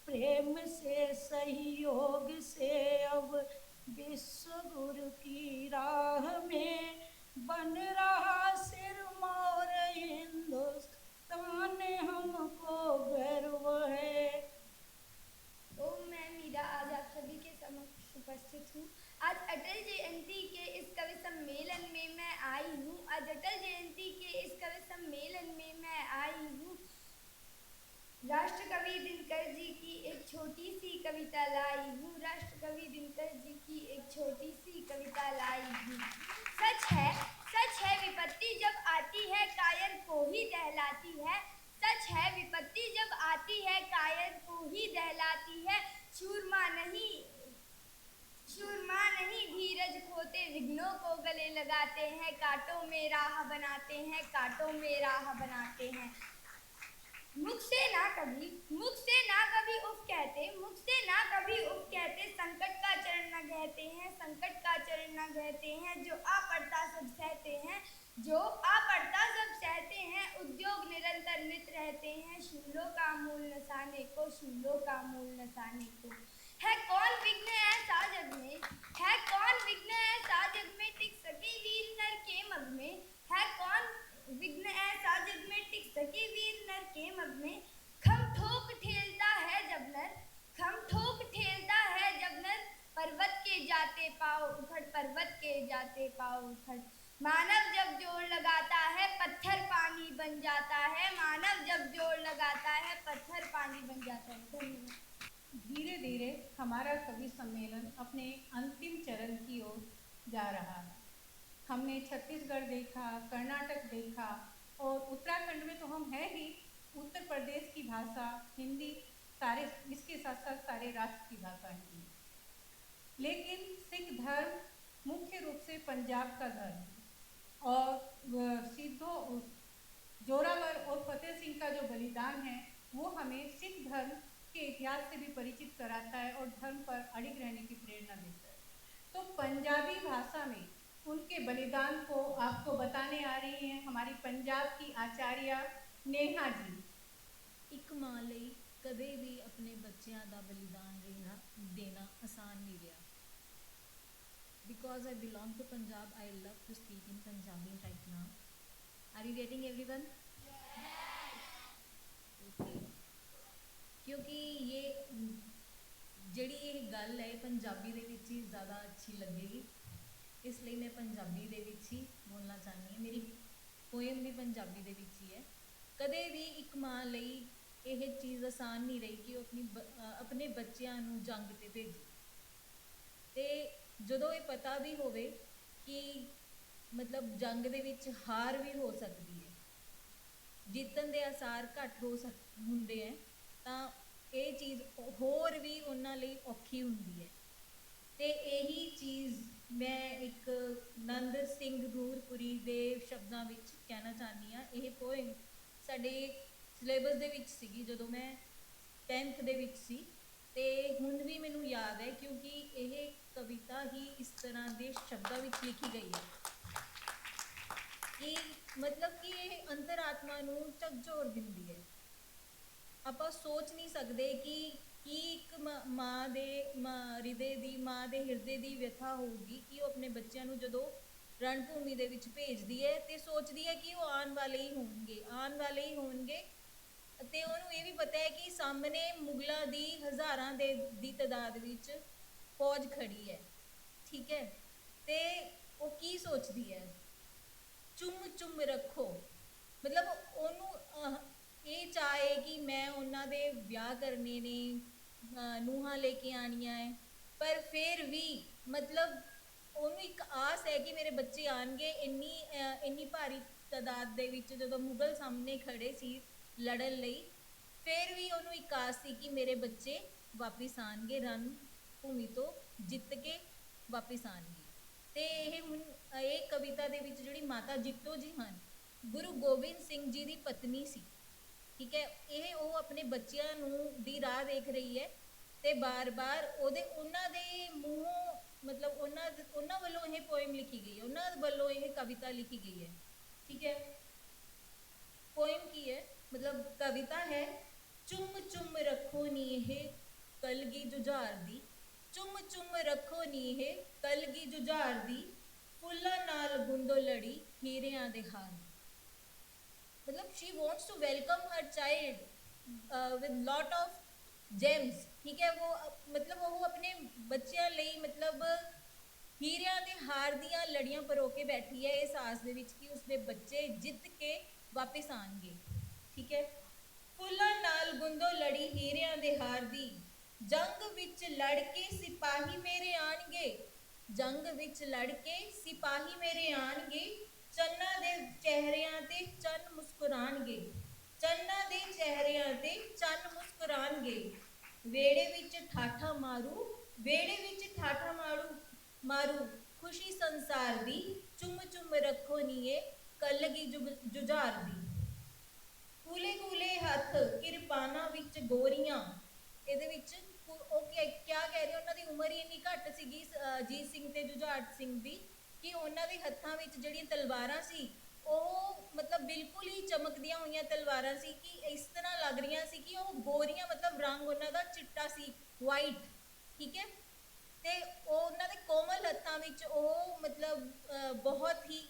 प्रेम से सहयोग से अब विश्व गुरु की राह में बन रहा सिरमौर हिंदुस्तान हमको गर्व है। ओम, मैं मीरा आज आप सभी के समक्ष उपस्थित हूँ। आज अटल जयंती के इस कवि सम्मेलन में मैं आई हूँ, आज अटल जयंती के इस कवि सम्मेलन में मैं आई हूँ। राष्ट्रकवि दिनकर जी की एक छोटी सी कविता लाई हूँ, राष्ट्रकवि दिनकर जी की एक छोटी सी कविता लाई हूँ। सच है विपत्ति जब आती है कायर को ही दहलाती है, सच है विपत्ति जब आती है कायर को ही दहलाती है, शूरमा नहीं धीरज खोते विघ्नों को गले लगाते हैं, कांटों में राह बनाते हैं, कांटों में राह बनाते हैं। मुख से ना कभी उफ कहते, मुख से ना कभी उफ कहते, संकट का चरण न गहते हैं, संकट का चरण न गहते हैं, जो आ पड़ता सब सहते हैं, जो आ पड़ता सब सहते हैं, उद्योग निरंतर नित रहते हैं, शूलों का मूल नसाने को, शूलों का मूल नसाने को। है कौन विघ्न ऐसा जग में, है कौन विघ्न ऐसा जग में टिक सके वीर नर के मग में, है कौन विघ्न ऐसा जग में टिक सके वीर नर के मग में। खम ठोक ठेलता है जब नर, खम ठोक ठेलता है जब नर, पर्वत के जाते पाँव उखड़, पर्वत के जाते पाँव उखड़। मानव जब जोर लगाता है पत्थर पानी बन जाता है, मानव जब जोर लगाता है पत्थर पानी बन जाता है। धन्यवाद। धीरे धीरे हमारा कवि सम्मेलन अपने अंतिम चरण की ओर जा रहा है। हमने छत्तीसगढ़ देखा, कर्नाटक देखा और उत्तराखंड में तो हम हैं ही, उत्तर प्रदेश की भाषा हिंदी, सारे इसके साथ साथ सारे राष्ट्र की भाषा हिंदी। लेकिन सिख धर्म मुख्य रूप से पंजाब का धर्म है। और सिद्धो जोरावर और फतेह सिंह का जो बलिदान है वो हमें सिख धर्म के इतिहास से भी परिचित कराता है और धर्म पर अड़िग रहने की प्रेरणा देता है। तो पंजाबी भाषा में उनके बलिदान को आपको बताने आ रही हैं हमारी पंजाब की आचार्य नेहा जी। ਇੱਕ ਮਾਂ ਲਈ ਕਦੇ ਵੀ ਆਪਣੇ ਬੱਚਿਆਂ ਦਾ ਬਲੀਦਾਨ ਦੇਣਾ ਆਸਾਨ ਨਹੀਂ ਰਿਹਾ। Because I belong to Punjab, I love to speak in Punjabi right now. Are you getting everyone? Okay. ਕਿਉਂਕਿ ਜਿਹੜੀ ਇਹ ਗੱਲ ਹੈ ਪੰਜਾਬੀ ਦੇ ਵਿੱਚ ਹੀ ਜ਼ਿਆਦਾ ਅੱਛੀ ਲੱਗੇਗੀ, ਇਸ ਲਈ ਮੈਂ ਪੰਜਾਬੀ ਦੇ ਵਿੱਚ ਹੀ ਬੋਲਣਾ ਚਾਹੁੰਦੀ ਹਾਂ। ਮੇਰੀ ਪੋਇਮ ਵੀ ਪੰਜਾਬੀ ਦੇ ਵਿੱਚ ਹੀ ਹੈ। ਕਦੇ ਵੀ ਇੱਕ ਮਾਂ ਲਈ ਇਹ ਚੀਜ਼ ਆਸਾਨ ਨਹੀਂ ਰਹੀ ਕਿ ਉਹ ਆਪਣੇ ਬੱਚਿਆਂ ਨੂੰ ਜੰਗ 'ਤੇ ਭੇਜੇ, ਅਤੇ ਜਦੋਂ ਇਹ ਪਤਾ ਵੀ ਹੋਵੇ ਕਿ ਮਤਲਬ ਜੰਗ ਦੇ ਵਿੱਚ ਹਾਰ ਵੀ ਹੋ ਸਕਦੀ ਹੈ, ਜਿੱਤਣ ਦੇ ਆਸਾਰ ਘੱਟ ਹੁੰਦੇ ਹੈ, ਤਾਂ ਇਹ ਚੀਜ਼ ਹੋਰ ਵੀ ਉਹਨਾਂ ਲਈ ਔਖੀ ਹੁੰਦੀ ਹੈ। ਅਤੇ ਇਹੀ ਚੀਜ਼ ਮੈਂ ਇੱਕ ਨੰਦ ਸਿੰਘ ਨੂਰਪੁਰੀ ਦੇ ਸ਼ਬਦਾਂ ਵਿੱਚ ਕਹਿਣਾ ਚਾਹੁੰਦੀ ਹਾਂ। ਇਹ ਪੋਇਮ ਸਾਡੇ ਸਿਲੇਬਸ ਦੇ ਵਿੱਚ ਸੀਗੀ ਜਦੋਂ ਮੈਂ 10th ਦੇ ਵਿੱਚ ਸੀ, ਅਤੇ ਹੁਣ ਵੀ ਮੈਨੂੰ ਯਾਦ ਹੈ ਕਿਉਂਕਿ ਇਹ ਕਵਿਤਾ ਹੀ ਇਸ ਤਰ੍ਹਾਂ ਦੇ ਸ਼ਬਦਾਂ ਵਿੱਚ ਲਿਖੀ ਗਈ ਹੈ ਕਿ ਮਤਲਬ ਕਿ ਇਹ ਅੰਤਰ-ਆਤਮਾ ਨੂੰ ਝਕਝੋਰ ਦਿੰਦੀ ਹੈ। ਆਪਾਂ ਸੋਚ ਨਹੀਂ ਸਕਦੇ ਕਿ ਇੱਕ ਮਾਂ ਦੇ ਹਿਰਦੇ ਦੀ ਵਿਅਥਾ ਹੋਊਗੀ ਕਿ ਉਹ ਆਪਣੇ ਬੱਚਿਆਂ ਨੂੰ ਜਦੋਂ ਰਣ ਭੂਮੀ ਦੇ ਵਿੱਚ ਭੇਜਦੀ ਹੈ ਅਤੇ ਸੋਚਦੀ ਹੈ ਕਿ ਉਹ ਆਉਣ ਵਾਲੇ ਹੀ ਹੋਣਗੇ ਅਤੇ ਉਹਨੂੰ ਇਹ ਵੀ ਪਤਾ ਹੈ ਕਿ ਸਾਹਮਣੇ ਮੁਗਲਾਂ ਦੀ ਹਜ਼ਾਰਾਂ ਦੀ ਤਾਦਾਦ ਵਿੱਚ ਫੌਜ ਖੜੀ ਹੈ, ਠੀਕ ਹੈ। ਅਤੇ ਉਹ ਕੀ ਸੋਚਦੀ ਹੈ, ਚੁੰਮ ਰੱਖੋ, ਮਤਲਬ ਉਹਨੂੰ ਇਹ ਚਾਹੇ ਕਿ ਮੈਂ ਉਹਨਾਂ ਦੇ ਵਿਆਹ ਕਰਨੇ ਨੇ, ਨੂੰਹਾਂ ਲੈ ਕੇ ਆਉਣੀਆਂ ਹੈ, ਪਰ ਫਿਰ ਵੀ ਮਤਲਬ ਉਹਨੂੰ ਇੱਕ ਆਸ ਹੈ ਕਿ ਮੇਰੇ ਬੱਚੇ ਆਉਣਗੇ। ਇੰਨੀ ਭਾਰੀ ਤਾਦਾਦ ਦੇ ਵਿੱਚ ਜਦੋਂ ਮੁਗਲ ਸਾਹਮਣੇ ਖੜੇ ਸੀ ਲੜਨ ਲਈ, ਫਿਰ ਵੀ ਉਹਨੂੰ ਇੱਕ ਆਸ ਸੀ ਕਿ ਮੇਰੇ ਬੱਚੇ ਵਾਪਿਸ ਆਉਣਗੇ, ਰਣ ਭੂਮੀ ਤੋਂ ਜਿੱਤ ਕੇ ਵਾਪਿਸ ਆਉਣਗੇ। ਅਤੇ ਇਹ ਕਵਿਤਾ ਦੇ ਵਿੱਚ ਜਿਹੜੀ ਮਾਤਾ ਜਿੱਤੋ ਜੀ ਹਨ, ਗੁਰੂ ਗੋਬਿੰਦ ਸਿੰਘ ਜੀ ਦੀ ਪਤਨੀ ਸੀ, ਠੀਕ ਹੈ। ਉਹ ਆਪਣੇ ਬੱਚਿਆਂ ਦੀ ਰਾਹ ਦੇਖ ਰਹੀ ਹੈ ਅਤੇ ਬਾਰ-ਬਾਰ ਉਹਨਾਂ ਦੇ ਮੂੰਹੋਂ ਮਤਲਬ ਉਹਨਾਂ ਵੱਲੋਂ ਇਹ ਪੋਇਮ ਲਿਖੀ ਗਈ ਹੈ, ਉਹਨਾਂ ਵੱਲੋਂ ਇਹ ਕਵਿਤਾ ਲਿਖੀ ਗਈ ਹੈ, ਠੀਕ ਹੈ। ਪੋਇਮ ਕੀ ਹੈ, ਮਤਲਬ ਕਵਿਤਾ ਹੈ, ਚੁੰਮ ਰੱਖੋ ਨੀ ਇਹ ਕਲਗੀ ਜੁਝਾਰ ਦੀ, ਚੁੰਮ ਰੱਖੋ ਨੀ ਇਹ ਕਲਗੀ ਜੁਝਾਰ ਦੀ, ਫੁੱਲਾਂ ਨਾਲ ਗੁੰਦੋ ਲੜੀ ਹੀਰਿਆਂ ਦੇ ਹਾਰ ਦੀ। ਮਤਲਬ she wants to welcome her child with lot of gems, ਠੀਕ ਹੈ। ਉਹ ਆਪਣੇ ਬੱਚਿਆਂ ਲਈ ਮਤਲਬ ਹੀਰਿਆਂ ਦੇ ਹਾਰ ਦੀਆਂ ਲੜੀਆਂ ਪਰੋ ਕੇ ਬੈਠੀ ਹੈ ਇਸ ਆਸ ਦੇ ਵਿੱਚ ਕਿ ਉਸਦੇ ਬੱਚੇ ਜਿੱਤ ਕੇ ਵਾਪਿਸ ਆਉਣਗੇ, ਠੀਕ ਹੈ। ਫੁੱਲਾਂ ਨਾਲ ਗੁੰਦੋ ਲੜੀ ਹੀਰਿਆਂ ਦੇ ਹਾਰ ਦੀ, ਜੰਗ ਵਿੱਚ ਲੜ ਕੇ ਸਿਪਾਹੀ ਮੇਰੇ ਆਣਗੇ, ਜੰਗ ਵਿੱਚ ਲੜ ਕੇ ਸਿਪਾਹੀ ਮੇਰੇ ਆਣਗੇ, ਚੰਨਾਂ ਦੇ ਚਿਹਰਿਆਂ ਤੇ ਚੰਨ ਮੁਸਕਰਾਣਗੇ, ਚੰਨਾਂ ਦੇ ਚਿਹਰਿਆਂ ਤੇ ਚੰਨ ਮੁਸਕਰਾਣਗੇ, ਵੇੜੇ ਵਿੱਚ ਠਾਠਾ ਮਾਰੂ, ਵੇੜੇ ਵਿੱਚ ਠਾਠਾ ਮਾਰੂ ਖੁਸ਼ੀ ਸੰਸਾਰ ਦੀ, ਚੁੰਮ ਰੱਖੋ ਨੀਏ ਕਲਗੀ ਜੁਝਾਰ ਦੀ। ਕੂਲੇ ਹੱਥ ਕਿਰਪਾਨਾਂ ਵਿੱਚ ਗੋਰੀਆਂ, ਇਹਦੇ ਵਿੱਚ ਉਹ ਕਿਆ ਕਹਿ ਰਹੇ, ਉਹਨਾਂ ਦੀ ਉਮਰ ਹੀ ਇੰਨੀ ਘੱਟ ਸੀਗੀ ਅਜੀਤ ਸਿੰਘ ਤੇ ਜੁਝਾਰ ਸਿੰਘ ਦੀ ਕਿ ਉਹਨਾਂ ਦੇ ਹੱਥਾਂ ਵਿੱਚ ਜਿਹੜੀਆਂ ਤਲਵਾਰਾਂ ਸੀ ਉਹ ਮਤਲਬ ਬਿਲਕੁਲ ਹੀ ਚਮਕਦੀਆਂ ਹੋਈਆਂ ਤਲਵਾਰਾਂ ਸੀ ਕਿ ਇਸ ਤਰ੍ਹਾਂ ਲੱਗ ਰਹੀਆਂ ਸੀ ਕਿ ਉਹ ਗੋਰੀਆਂ, ਮਤਲਬ ਰੰਗ ਉਹਨਾਂ ਦਾ ਚਿੱਟਾ ਸੀ, ਵਾਈਟ, ਠੀਕ ਹੈ। ਅਤੇ ਉਹਨਾਂ ਦੇ ਕੋਮਲ ਹੱਥਾਂ ਵਿੱਚ ਉਹ ਮਤਲਬ ਬਹੁਤ ਹੀ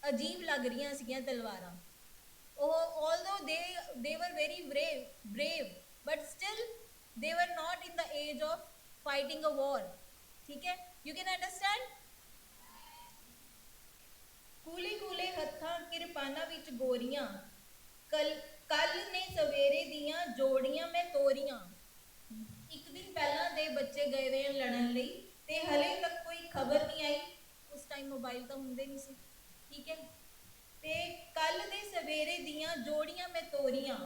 ਅਜੀਬ ਲੱਗ ਰਹੀਆਂ ਸੀਗੀਆਂ ਤਲਵਾਰਾਂ। ਉਹ although they were very brave but still they were not in the age of fighting a war, ਠੀਕ ਹੈ। You can understand? ਕੂਲੇ ਹੱਥਾਂ ਕਿਰਪਾਨਾਂ ਵਿੱਚ ਗੋਰੀਆਂ, ਕੱਲ ਨੇ ਸਵੇਰੇ ਦੀਆਂ ਜੋੜੀਆਂ ਮੈਂ ਤੋਰੀਆਂ। ਇੱਕ ਦਿਨ ਪਹਿਲਾਂ ਦੇ ਬੱਚੇ ਗਏ ਹੋਏ ਲੜਨ ਲਈ ਅਤੇ ਹਲੇ ਤੱਕ ਕੋਈ ਖਬਰ ਨਹੀਂ ਆਈ, ਉਸ ਟਾਈਮ ਮੋਬਾਈਲ ਤਾਂ ਹੁੰਦੇ ਨਹੀਂ ਸੀ, ਠੀਕ ਹੈ। ਅਤੇ ਕੱਲ ਦੇ ਸਵੇਰੇ ਦੀਆਂ ਜੋੜੀਆਂ ਮੈਂ ਤੋਰੀਆਂ,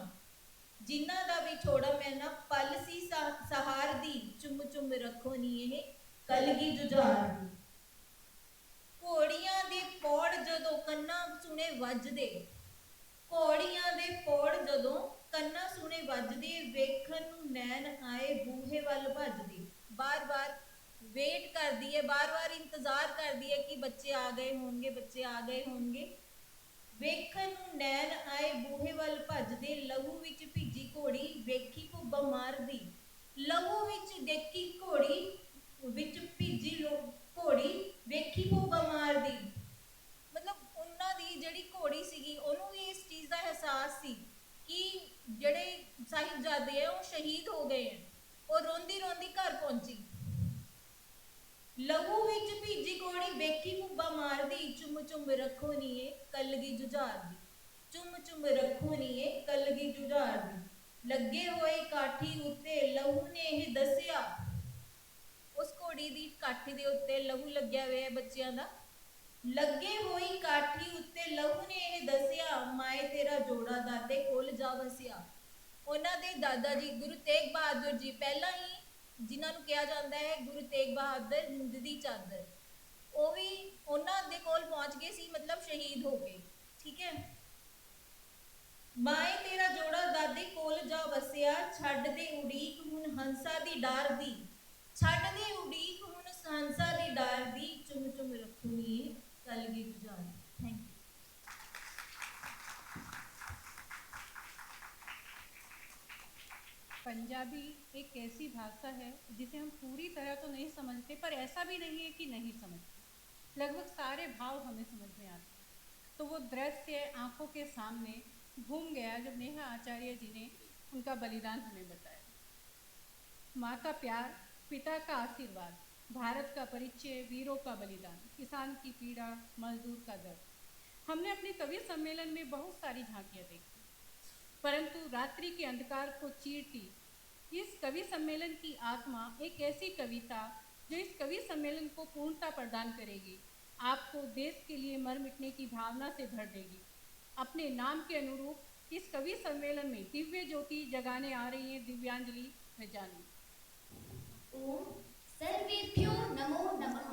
ਜਿਨ੍ਹਾਂ ਦਾ ਵਿਛੋੜਾ ਮੈਂ ਨਾ ਪਲ ਸੀ ਸਹਾਰ ਦੀ, ਚੁੰਮ ਰੱਖੋ ਨੀ ਇਹ ਕਲਗੀ ਜੁਝਾਰ ਦੀ। ਜਦੋਂ ਕੰਨਾਂ ਸੁਣੇ ਵੱਜਦੇ, ਘੋੜੀਆਂ ਦੇ ਪੌੜ ਜਦੋਂ ਕੰਨਾਂ ਸੁਣੇ ਵੱਜਦੇ, ਵੇਖਣ ਨੂੰ ਨੈਣ ਆਏ ਬੂਹੇ ਵੱਲ ਭੱਜਦੇ। ਬਾਰ-ਬਾਰ ਵੇਟ ਕਰਦੀ ਹੈ, ਬਾਰ-ਬਾਰ ਇੰਤਜ਼ਾਰ ਕਰਦੀ ਹੈ ਕਿ ਬੱਚੇ ਆ ਗਏ ਹੋਣਗੇ, ਬੱਚੇ ਆ ਗਏ ਹੋਣਗੇ। ਵੇਖਣ ਨੂੰ ਨੈਣ ਆਏ ਬੂਹੇ ਵੱਲ ਭੱਜਦੇ, ਲਹੂ ਵਿੱਚ ਭਿੱਜੀ ਘੋੜੀ ਵੇਖੀ ਭੁੱਬਾ ਮਾਰਦੀ। ਲਹੂ ਵਿੱਚ ਦੇਖੀ ਘੋੜੀ ਵਿੱਚ ਭਿੱਜੀ ਘੋੜੀ ਵੇਖੀ ਭੁੱਬਾ ਮਾਰਦੀ। ਮਤਲਬ ਉਹਨਾਂ ਦੀ ਜਿਹੜੀ ਘੋੜੀ ਸੀਗੀ ਉਹਨੂੰ ਵੀ ਇਸ ਚੀਜ਼ ਦਾ ਅਹਿਸਾਸ ਸੀ ਕਿ ਜਿਹੜੇ ਸਾਹਿਬਜ਼ਾਦੇ ਆ ਉਹ ਸ਼ਹੀਦ ਹੋ ਗਏ ਆ। ਉਹ ਰੋਂਦੀ ਰੋਂਦੀ ਘਰ ਪਹੁੰਚੀ। ਲਹੂ ਵਿੱਚ ਭਿੱਜੀ ਘੋੜੀ ਵੇਖੀ ਭੁੱਬਾ ਮਾਰਦੀ, ਚੁੰਮ ਚੁੰਮ ਰੱਖੋ ਨੀਏ ਕਲਗੀ ਜੁਝਾਰਦੀ। ਚੁੰਮ ਚੁੰਮ ਰੱਖੋ ਨੀਏ ਕਲਗੀ ਜੁਝਾਰਦੀ। ਲੱਗੇ ਹੋਏ ਕਾਠੀ ਉੱਤੇ ਲਹੂ ਨੇ ਇਹ ਦੱਸਿਆ। ਉਸ ਘੋੜੀ ਦੀ ਕਾਠੀ ਦੇ ਉੱਤੇ ਲਹੂ ਲੱਗਿਆ ਹੋਇਆ ਬੱਚਿਆਂ ਦਾ। ਲੱਗੇ ਹੋਈ ਕਾਠੀ ਉੱਤੇ ਲਹੂ ਨੇ ਇਹ ਦੱਸਿਆ, ਮਾਏ ਤੇਰਾ ਜੋੜਾ ਦਾਦੇ ਕੋਲ ਜਾ ਵਸਿਆ। ਉਹਨਾਂ ਦੇ ਦਾਦਾ ਜੀ ਗੁਰੂ ਤੇਗ ਬਹਾਦਰ ਜੀ, ਪਹਿਲਾਂ ਹੀ ਜਿਨ੍ਹਾਂ ਨੂੰ ਕਿਹਾ ਜਾਂਦਾ ਹੈ ਗੁਰੂ ਤੇਗ ਬਹਾਦਰ ਹਿੰਦ ਦੀ ਚਾਦਰ, ਉਹ ਵੀ ਉਹਨਾਂ ਦੇ ਕੋਲ ਪਹੁੰਚ ਗਏ ਸੀ, ਮਤਲਬ ਸ਼ਹੀਦ ਹੋ ਗਏ। ਠੀਕ ਹੈ। ਮਾਏ ਤੇਰਾ ਜੋੜਾ ਦਾਦੇ ਕੋਲ ਜਾ ਵਸਿਆ, ਛੱਡ ਦੇ ਉਡੀਕ ਹੁਣ ਹੰਸਾ ਦੀ ਡਾਰ ਦੀ। ਛੱਡ ਦੇ ਉਡੀਕ ਹੁਣ ਹੰਸਾ ਦੀ ਡਾਰ ਦੀ, ਚੁੰਮ ਚੁੰਮ ਰੱਖੋ ਨੀਏ ਕਲਗੀ ਜੁਝਾਰਦੀ। Thank you. पंजाबी एक ऐसी भाषा है जिसे हम पूरी तरह तो नहीं समझते, पर ऐसा भी नहीं है कि नहीं समझते। लगभग सारे भाव हमें समझ में आते हैं। तो वो दृश्य आंखों के सामने घूम गया जब नेहा आचार्य जी ने उनका बलिदान हमें बताया। माँ का प्यार, पिता का आशीर्वाद, भारत का परिचय, वीरों का बलिदान, किसान की पीड़ा, मजदूर का दर्द। हमने अपने कवि सम्मेलन में बहुत सारी झांकियाँ देखी, परंतु रात्रि के अंधकार को चीरती इस कवि सम्मेलन की आत्मा एक ऐसी कविता जो इस कवि सम्मेलन को पूर्णता प्रदान करेगी, आपको देश के लिए मर मिटने की भावना से भर देगी। अपने नाम के अनुरूप इस कवि सम्मेलन में दिव्य ज्योति जगाने आ रही हैं दिव्यांजलि रजानी। ओम सर्वेभ्यो नमो नमः।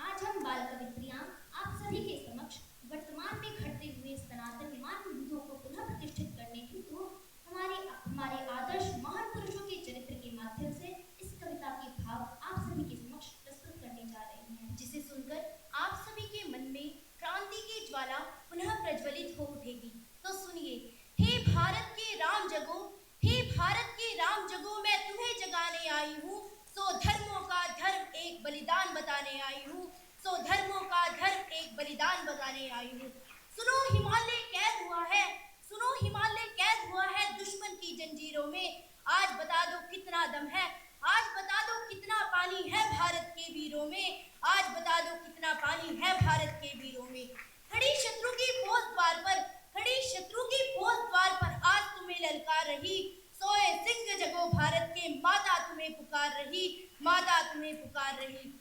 आज हम बाल कवित्रियां आप सभी के समक्ष वर्तमान में घटते हुए सनातन युद्धों को पुनः प्रतिष्ठित करने हेतु हमारे आदर्श महान पुरुषों के चरित्र के माध्यम से इस कविता के भाव आप सभी के समक्ष प्रस्तुत करने जा रहे हैं, जिसे सुनकर आप सभी के मन में क्रांति की ज्वाला पुनः प्रज्वलित हो उठेगी। तो सुनिए। हे भारत के राम जगो, हे भारत के राम जगो, मैं तुम्हें जगाने आई हूँ, सो धर्मों का धर्म एक बलिदान बताने आई हूँ, सो धर्मों का धर्म एक बलिदान बताने आई हूँ। सुनो हिमालय कैद हुआ है, सुनो हिमालय कैद हुआ है दुश्मन की जंजीरों में। आज बता दो कितना दम है, आज बता दो कितना पानी है भारत के वीरों में, आज बता दो कितना पानी है भारत के वीरों में। खड़ी शत्रु की फौज द्वार पर, खड़ी शत्रु की फौज द्वार पर आज तुम्हें ललकार रही, सोए सिंह जगो भारत के, माता तुम्हें पुकार रही, माता तुम्हें पुकार रही।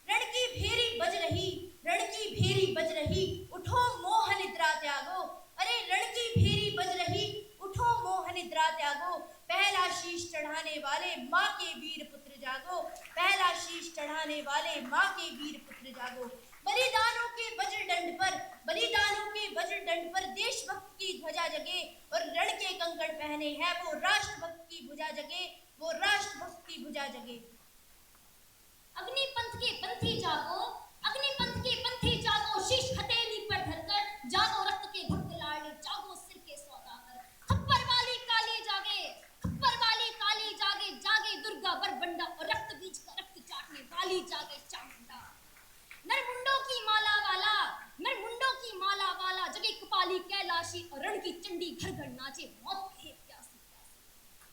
रण की भेरी बज रही, रण की भेरी बज रही, उठो मोह निद्रा त्यागो। अरे रण की भेरी बज रही, उठो मोह निद्रा त्यागो। पहला शीश चढ़ाने वाले माँ के वीर पुत्र जागो, पहला शीश चढ़ाने वाले माँ के वीर पुत्र जागो। बलिदानों के वज्रदंड पर, बलिदानों के वज्रदंड पर देशभक्त की ध्वजा जगे, और रण के कंकड़ पहने हैं वो राष्ट्रभक्त की भुजा जगे, वो राष्ट्रभक्त की भुजा जगे। अग्निपंथ के पंथी जागो, अग्निपंथ के पंथी जागो, शीश हथेली पर धरकर जागो, रक्त के भक्त लाडले जागो, सिर के सौदागर। खप्पर वाली काली जागे, खप्पर वाली काली जागे, जागे दुर्गा बरबंडा, और रक्त बीज का रक्त चाटने वाली जागे चामुंडा। नरमुंडों की माला वाला, नरमुंडों की माला वाला, जगे कपाली कैलाशी, और रण की चंडी घर घर नाचे, मौत के प्यासी प्यासी।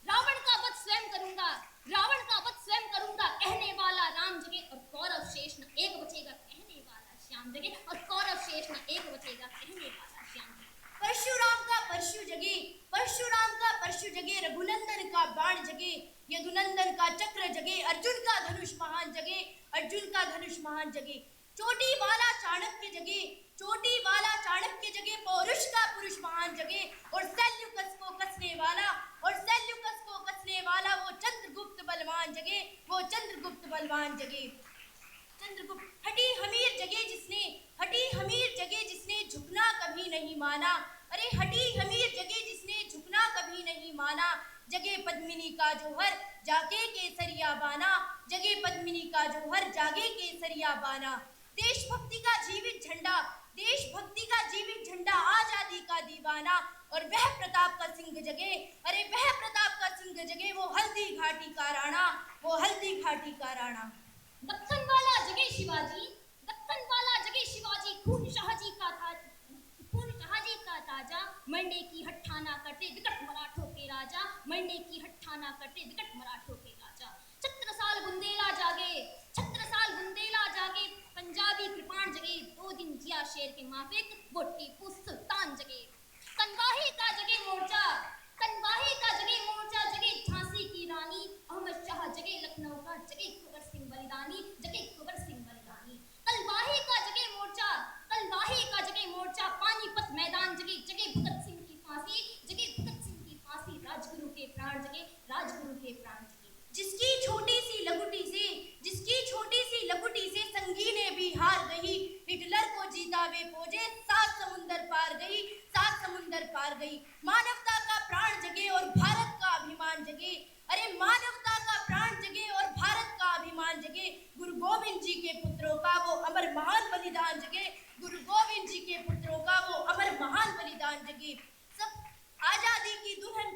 रावण का वध स्वयं करूंगा, रावण का वध स्वयं करूंगा, कहने वाला राम जगे, और कौरव शेष न एक बचेगा, कहने वाला श्याम जगे, और कौरव शेष न एक बचेगा, कहने वाला श्याम जगे। परशुराम का परशु जगे, परशुराम का परशु जगे, रघुनंदन का बाण जगे, यदुनंदन का चक्र जगे, अर्जुन का धनुष महान जगे, अर्जुन का धनुष महान जगे। चोटी वाला चाणक्य जगे, चोटी वाला चाणक्य जगे, पौरुष का पुरुष महान जगे, और सैल्युकस को कसने वाला, और सैल्युकस को कसने वाला वो चंद्रगुप्त बलवान जगे, वो चंद्रगुप्त बलवान जगे। चंद्रगुप्त। हटी हमीर जगह जिसने झुकना कभी नहीं माना। अरे हटी हमीर जगह जिसने झुकना कभी नहीं माना। जगे पद्मिनी का जौहर जागे केसरिया बाना। जगे पद्मिनी का जौहर जागे केसरिया बाना। देशभक्ति का जीवित झंडा आजादी का दीवाना। और वह प्रताप का सिंह जगे, अरे वह प्रताप का सिंह जगे, वो हल्दी घाटी का राणा, वो हल्दी घाटी का राणा। दक्कन वाला जगे शिवाजी, दक्कन वाला जगे शिवाजी, खून शाहजी का ताजा, मंडे की हट्ठाना करते विकट मराठों के राजा, मंडे की हट्ठाना करते विकट मराठों के राजा। छत्रसाल बुंदेला जागे, पंजाबी कृपाण जगे, 2 दिन जिया शेर के माफिक, वो टीपू सुल्तान जगे। कनवाही का जगे मोर्चा, जगे झांसी की रानी, अहमद शाह जगे लखनऊ का, जगे कुंवर सिंह बलिदानी, जगे कुंवर सिंह बलिदानी। कलवाही का जगे मोर्चा, पानीपत मैदान जगे, जगे भगत सिंह की फांसी, राजगुरु के प्राण जगे, राजगुरु के प्राण जगे। जिसकी छोटी सी लकुटी से संगीने भी हार गई, हिटलर को जीता वे फौजे 7 समुंदर पार गई। मानवता का प्राण जगे और भारत का अभिमान जगे, अरे मानवता का प्राण जगे और भारत का अभिमान जगे। गुरु गोविंद जी के पुत्रों का वो अमर महान बलिदान जगे, गुरु गोविंद जी के पुत्रों का वो अमर महान बलिदान जगे। सब आजादी की दुल्हन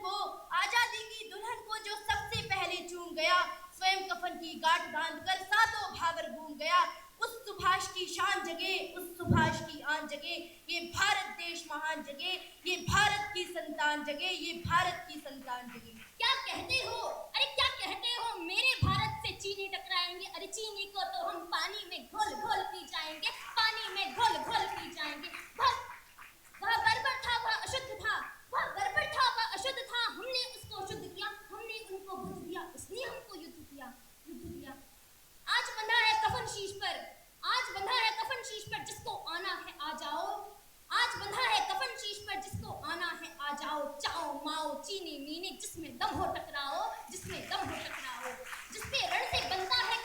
को जो सबसे पहले चूम गया, स्वयं कफन की गांठ बांधकर सातों भावर घूम गया। उस सुभाष की शान जगे, उस सुभाष की आन जगे, ये भारत देश महान जगे, ये भारत की संतान जगे, ये भारत की संतान जगे। क्या कहते हो, अरे क्या कहते हो, मेरे भारत से चीनी टकराएंगे, अरे चीनी को तो हम पानी में घोल घोल पी जाएंगे, पानी में घोल घोल पी जाएंगे। वह बर्बर था, वह अशुद्ध था, वह बर्बर था, वह अशुद्ध था, हमने उसको शुद्ध किया, हमने उनको बुद्ध दिया, उसने हमको युद्ध दिया। आज बंधा है कफन शीश पर, जिसको आना है आ जाओ। आज बंधा है कफन शीश पर, जिसको आना है आ जाओ। चाओ माओ चीनी मीनी, जिसमें दम हो टकराओ, जिसमें दम हो टकराओ। जिसके रण से बनता है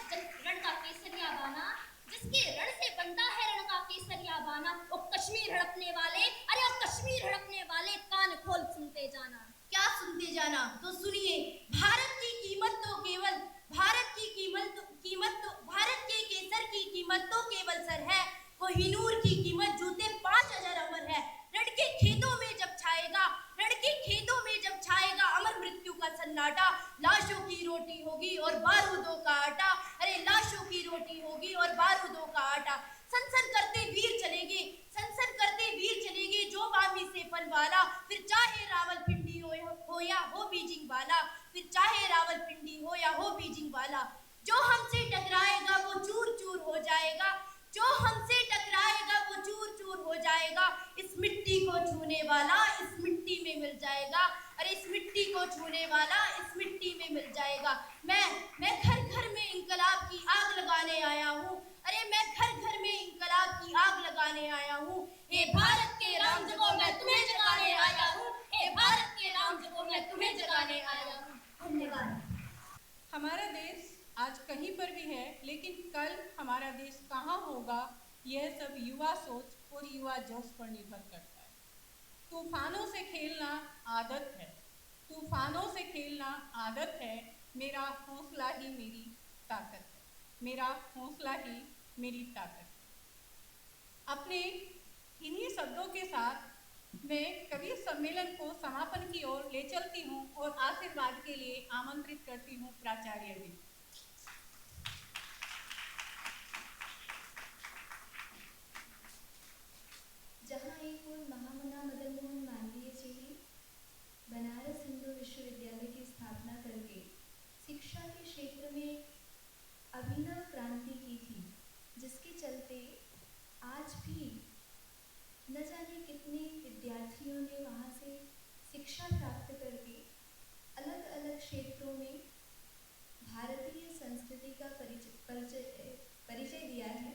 रण का केसरिया बाना, जिसके रण से बनता है रण का केसरिया बाना। ओ कश्मीर हड़पने वाले, अरे ओ कश्मीर हड़पने वाले, कान खोल सुनते जाना। क्या सुनते जाना? तो सुनिए, भारत की कीमत तो केवल भारत के केसर की कीमत तो केवल सर है, कोहिनूर की कीमत जूते 5000 अमर है। रण के खेतों में जब छाएगा अमर मृत्यु का सन्नाटा, लाशों की रोटी होगी और बारूदों का आटा, अरे लाशों की रोटी होगी और बारूदों का आटा। सनसन करते वीर चलेगे जो बामी से फन वाला, फिर चाहे रावलपिंडी हो या हो बीजिंग वाला, फिर चाहे रावलपिंडी हो या हो बीजिंग वाला। जो हमसे टकराएगा वो चूर चूर हो जाएगा, जो हमसे टकराएगा वो चूर चूर हो जाएगा। इस मिट्टी को छूने वाला इस मिट्टी में मिल जाएगा, अरे इस मिट्टी को छूने वाला इस मिट्टी में मिल जाएगा। मैं घर घर में इंकलाब की आग लगाने आया हूँ, अरे मैं घर घर में इंकलाब की आग लगाने आया हूँ। हे भारत के राम जगो मैं तुम्हें जगाने आया हूँ, हे भारत के राम जगो मैं तुम्हें जगाने आया हूँ। धन्यवाद। हमारा देश आज कहीं पर भी है, लेकिन कल हमारा देश कहाँ होगा, यह सब युवा सोच और युवा जोश पर निर्भर करता है। तूफानों से खेलना आदत है, मेरा हौसला ही मेरी ताकत है, मेरा हौसला ही मेरी ताकत है। अपने इन्हीं शब्दों के साथ मैं कवि सम्मेलन को समापन की ओर ले चलती हूँ और आशीर्वाद के लिए आमंत्रित करती हूँ प्राचार्य जी। जहाँ एक ओर महामना मदन मोहन मालवीय जी ने बनारस हिंदू विश्वविद्यालय की स्थापना करके शिक्षा के क्षेत्र में अभिनव क्रांति की थी, जिसके चलते आज भी न जाने कितने विद्यार्थियों ने वहाँ से शिक्षा प्राप्त करके अलग अलग क्षेत्रों में भारतीय संस्कृति का परिचय दिया है।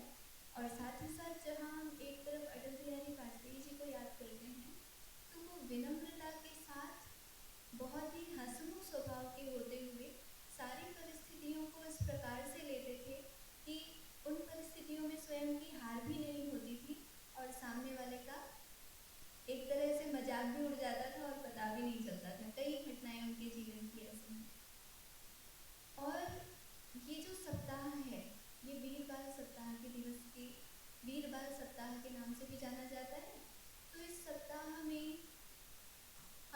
और साथ ही साथ जहाँ हम एक तरफ अटल बिहारी वाजपेयी जी को याद करते हैं, तो वो विनम्रता के साथ बहुत ही हंसमुख स्वभाव के होते हुए सारी परिस्थितियों को इस प्रकार से लेते थे कि उन परिस्थितियों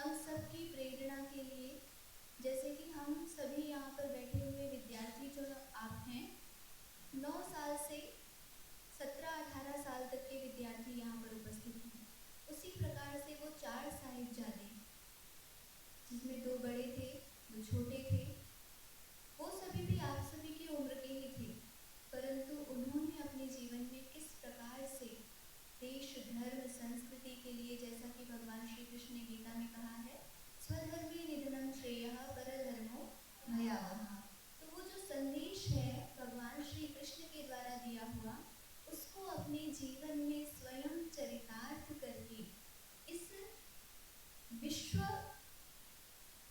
हम सबकी प्रेरणा के लिए, जैसे कि हम सभी यहाँ पर बैठे हुए विद्यार्थी जो आप हैं, 9 साल से 17-18 साल तक के विद्यार्थी यहाँ पर उपस्थित हैं। उसी प्रकार से वो 4 साहिबजादे, जिसमें 2 बड़े थे, 2 छोटे थे, वो सभी भी आप सभी की उम्र के ही थे, परंतु उन्होंने अपने जीवन में किस प्रकार से देश, धर्म, संस्कृति के लिए, जैसा कि भगवान श्री कृष्ण ने गीता में कहा है, स्वधर्मे निधनम श्रेयः परधर्मो भयावहः। तो वो जो संदेश है भगवान श्री कृष्ण के द्वारा दिया हुआ, उसको अपने जीवन में स्वयं चरितार्थ करके इस विश्व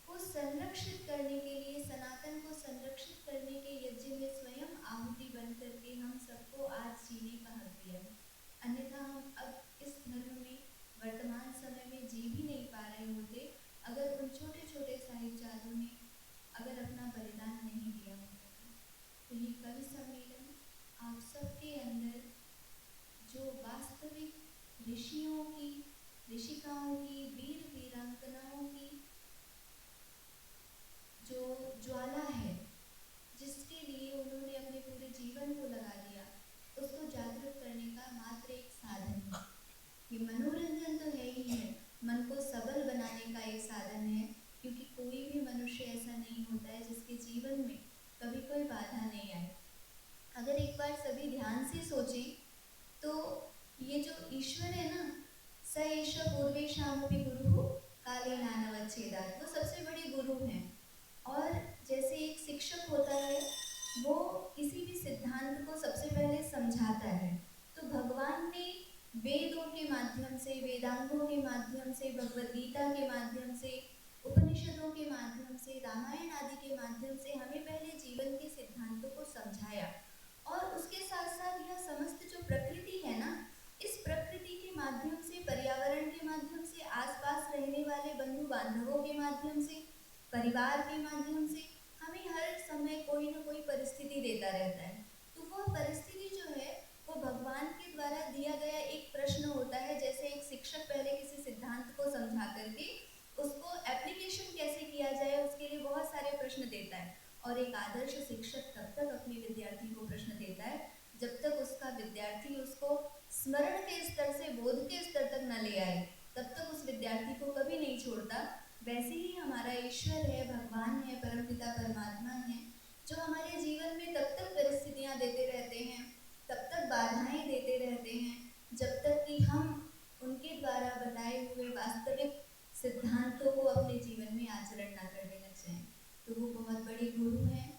को संरक्षित करने के लिए, सनातन को संरक्षित करने के यज्ञ में स्वयं आहुति बन करके हम सबको आज जीने का हक दिया है। अन्यथा हम अब इस धर्म में वर्तमान समय में जी भी नहीं पा रहे होते अगर उन छोटे छोटे साहिबजादों ने अगर अपना बलिदान नहीं दिया होता। तो ये कवि सम्मेलन आप सबके अंदर जो वास्तविक ऋषियों की, ऋषिकाओं की, वीर वीरांगनाओं की जो ज्वाला है, जिसके लिए उन्होंने अपने पूरे जीवन को लगा दिया, उसको जागृत करने का मात्र एक साधन है। ये मनोरंजन तो है ही है, मन को सबल बनाने का एक साधन है, क्योंकि कोई भी मनुष्य ऐसा नहीं होता है जिसके जीवन में कभी कोई बाधा नहीं आए। अगर एक बार सभी ध्यान से सोचें तो ये जो ईश्वर है ना, स एष पूर्वेषामपि गुरुः काले नानवच्छेदात्, वो सबसे बड़े गुरु हैं। और जैसे एक शिक्षक होता है, वो किसी भी सिद्धांत को सबसे पहले समझाता है, तो भगवान ने वेदों के माध्यम से, वेदांगों के माध्यम से, भगवद गीता के माध्यम से, उपनिषदों के माध्यम से, रामायण आदि के माध्यम से हमें पहले जीवन के सिद्धांतों को समझाया। और उसके साथ साथ यह समस्त जो प्रकृति है ना, इस प्रकृति के माध्यम से, पर्यावरण के माध्यम से, आसपास रहने वाले बंधु बांधवों के माध्यम से, परिवार के माध्यम से हमें हर समय कोई ना कोई परिस्थिति देता रहता है। तो वह परिस्थिति जो है वो भगवान के द्वारा दिया गया एक प्रश्न होता है। जैसे एक शिक्षक पहले किसी सिद्धांत को समझा करके उसको एप्लीकेशन कैसे किया जाए, उसके लिए बहुत सारे प्रश्न देता है। और एक आदर्श शिक्षक तब तक अपने विद्यार्थी को प्रश्न देता है जब तक उसका विद्यार्थी उसको स्मरण के स्तर से बोध के स्तर तक न ले आए, तब तक उस विद्यार्थी को कभी नहीं छोड़ता। वैसे ही हमारा ईश्वर है, भगवान है, परमपिता परमात्मा है, जो हमारे जीवन में तब तक परिस्थितियाँ देते रहते हैं, तब तक बाधाएं देते रहते हैं, जब तक कि हम उनके द्वारा बताए हुए वास्तविक सिद्धांतों को अपने जीवन में आचरण न करने लग जाएं। तो वो बहुत बड़े गुरु हैं।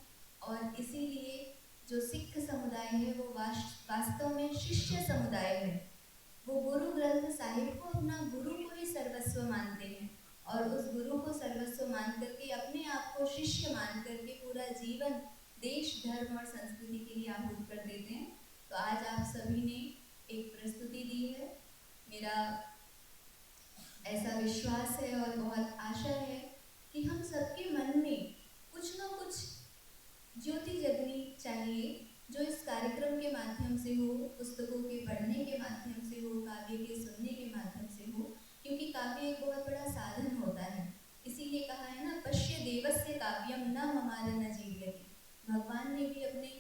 और इसीलिए जो सिख समुदाय है वो वास्तव में शिष्य समुदाय है। वो गुरु ग्रंथ साहिब को अपना गुरु को ही सर्वस्व मानते हैं और उस गुरु को सर्वस्व मान करके अपने आप को शिष्य मान करके पूरा जीवन देश, धर्म और संस्कृति के लिए आहूत कर देते हैं। तो आज आप सभी ने एक प्रस्तुति दी है। मेरा ऐसा विश्वास है और बहुत आशा है कि हम सबके मन में कुछ न कुछ ज्योति जगनी चाहिए, जो इस कार्यक्रम के माध्यम से हो, पुस्तकों के पढ़ने के माध्यम से हो, काव्य के सुनने के माध्यम से हो, क्योंकि काव्य एक बहुत बड़ा साधन होता है। इसीलिए कहा है ना, पश्य देवस्य काव्यम न ममार न जीव्यति। भगवान ने भी अपने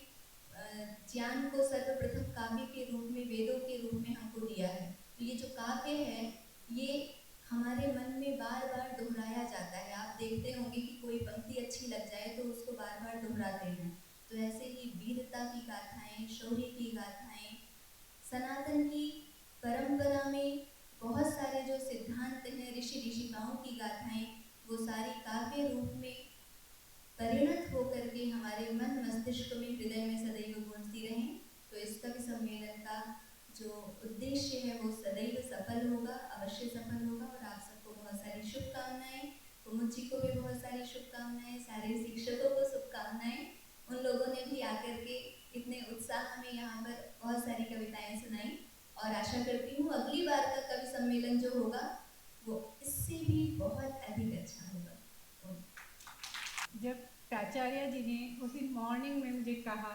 ज्ञान को सर्वप्रथम काव्य के रूप में, वेदों के रूप में हमको दिया है। तो ये जो काव्य है ये हमारे मन में बार बार दोहराया जाता है। आप देखते होंगे कि कोई पंक्ति अच्छी लग जाए तो उसको बार बार दोहराते हैं। तो ऐसे ही वीरता की गाथाएं, शौर्य की गाथाएं, सनातन की परंपरा में बहुत सारे जो सिद्धांत हैं, ऋषि ऋषिकाओं की गाथाएं, वो सारी काव्य रूप में परिणत होकर के हमारे मन मस्तिष्क में, हृदय में सदैव गूंजती रहें। तो इस कवि सम्मेलन का जो उद्देश्य है वो सदैव सफल होगा, अवश्य सफल होगा। और आप सबको बहुत सारी शुभकामनाएं, कुमुद जी को भी बहुत सारी शुभकामनाएं, सारे शिक्षकों को शुभकामनाएं। उन लोगों ने भी आकर के इतने उत्साह में यहाँ पर बहुत सारी कविताएं सुनाई और आशा करती हूँ अगली बार का कवि सम्मेलन जो होगा वो इससे भी बहुत अधिक अच्छा होगा। जब प्राचार्य जी ने उस दिन मॉर्निंग में मुझे कहा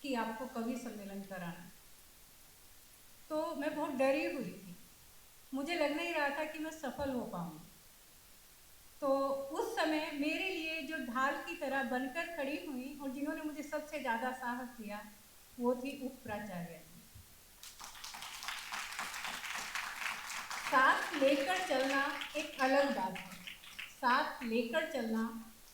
कि आपको कवि सम्मेलन कराना, तो मैं बहुत डरी हुई थी। मुझे लग नहीं रहा था कि मैं सफल हो पाऊँगी, तो उस समय मेरे लिए जो ढाल की तरह बनकर खड़ी हुई और जिन्होंने मुझे सबसे ज़्यादा साहस दिया वो थी उप प्राचार्य जी। साथ लेकर चलना एक अलग बात है, साथ लेकर चलना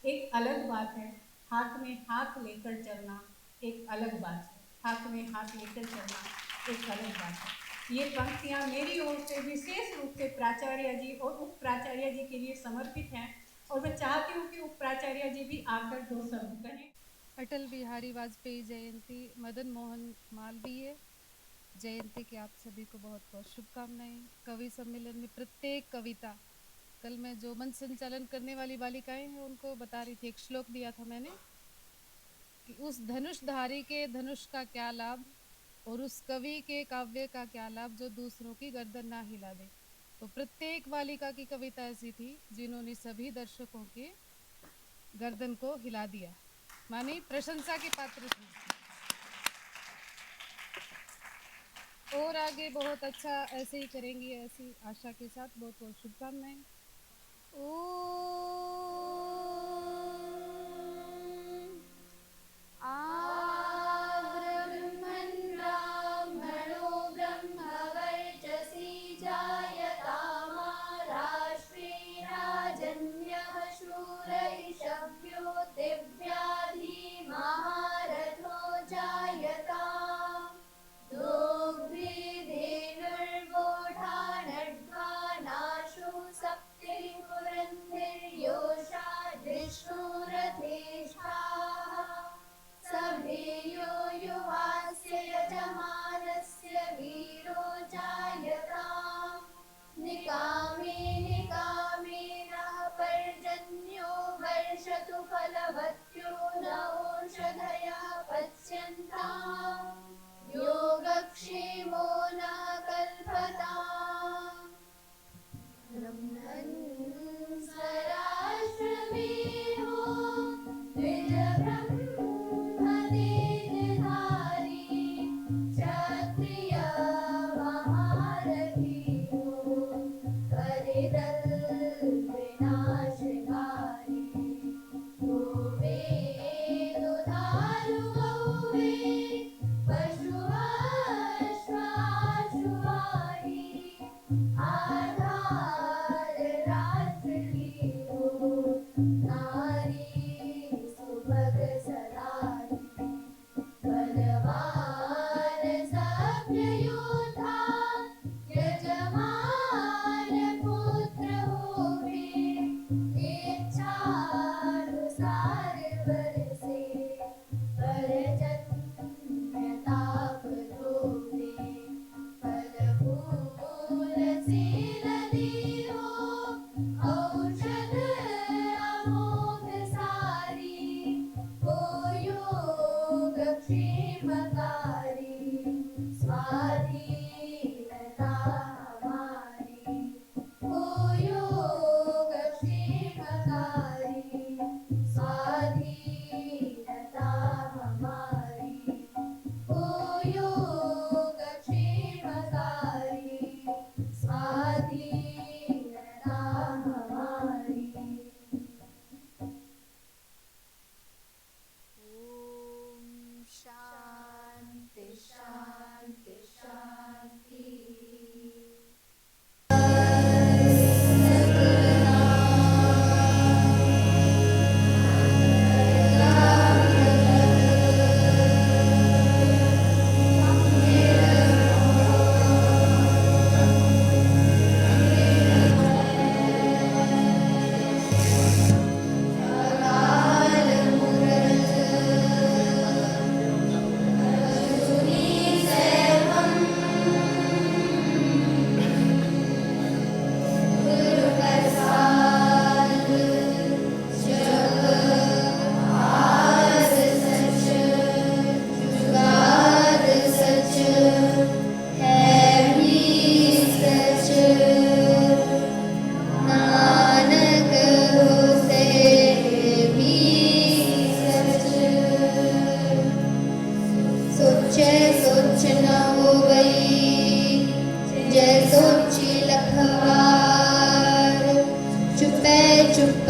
एक अलग बात है, हाथ में हाथ लेकर चलना एक अलग बात है, हाथ में हाथ लेकर चलना एक अलग बात है। ये पंक्तियाँ मेरी ओर से विशेष रूप से प्राचार्य जी और उप प्राचार्य जी के लिए समर्पित हैं और मैं चाहती हूँ कि उप प्राचार्य जी भी आकर दो शब्द कहें। अटल बिहारी वाजपेयी जयंती, मदन मोहन मालवीय जयंती की आप सभी को बहुत बहुत शुभकामनाएं। कवि सम्मेलन में प्रत्येक कविता, कल मैं जो मंच संचालन करने वाली बालिकाएं हैं उनको बता रही थी, एक श्लोक दिया था मैंने कि उस धनुषधारी के धनुष का क्या लाभ और उस कवि के काव्य का क्या लाभ जो दूसरों की गर्दन ना हिला दे। तो प्रत्येक बालिका की कविता ऐसी थी जिन्होंने सभी दर्शकों के गर्दन को हिला दिया, मानी प्रशंसा के पात्र थी। और आगे बहुत अच्छा ऐसे ही करेंगी, ऐसी आशा के साथ बहुत बहुत शुभकामनाएं। चुप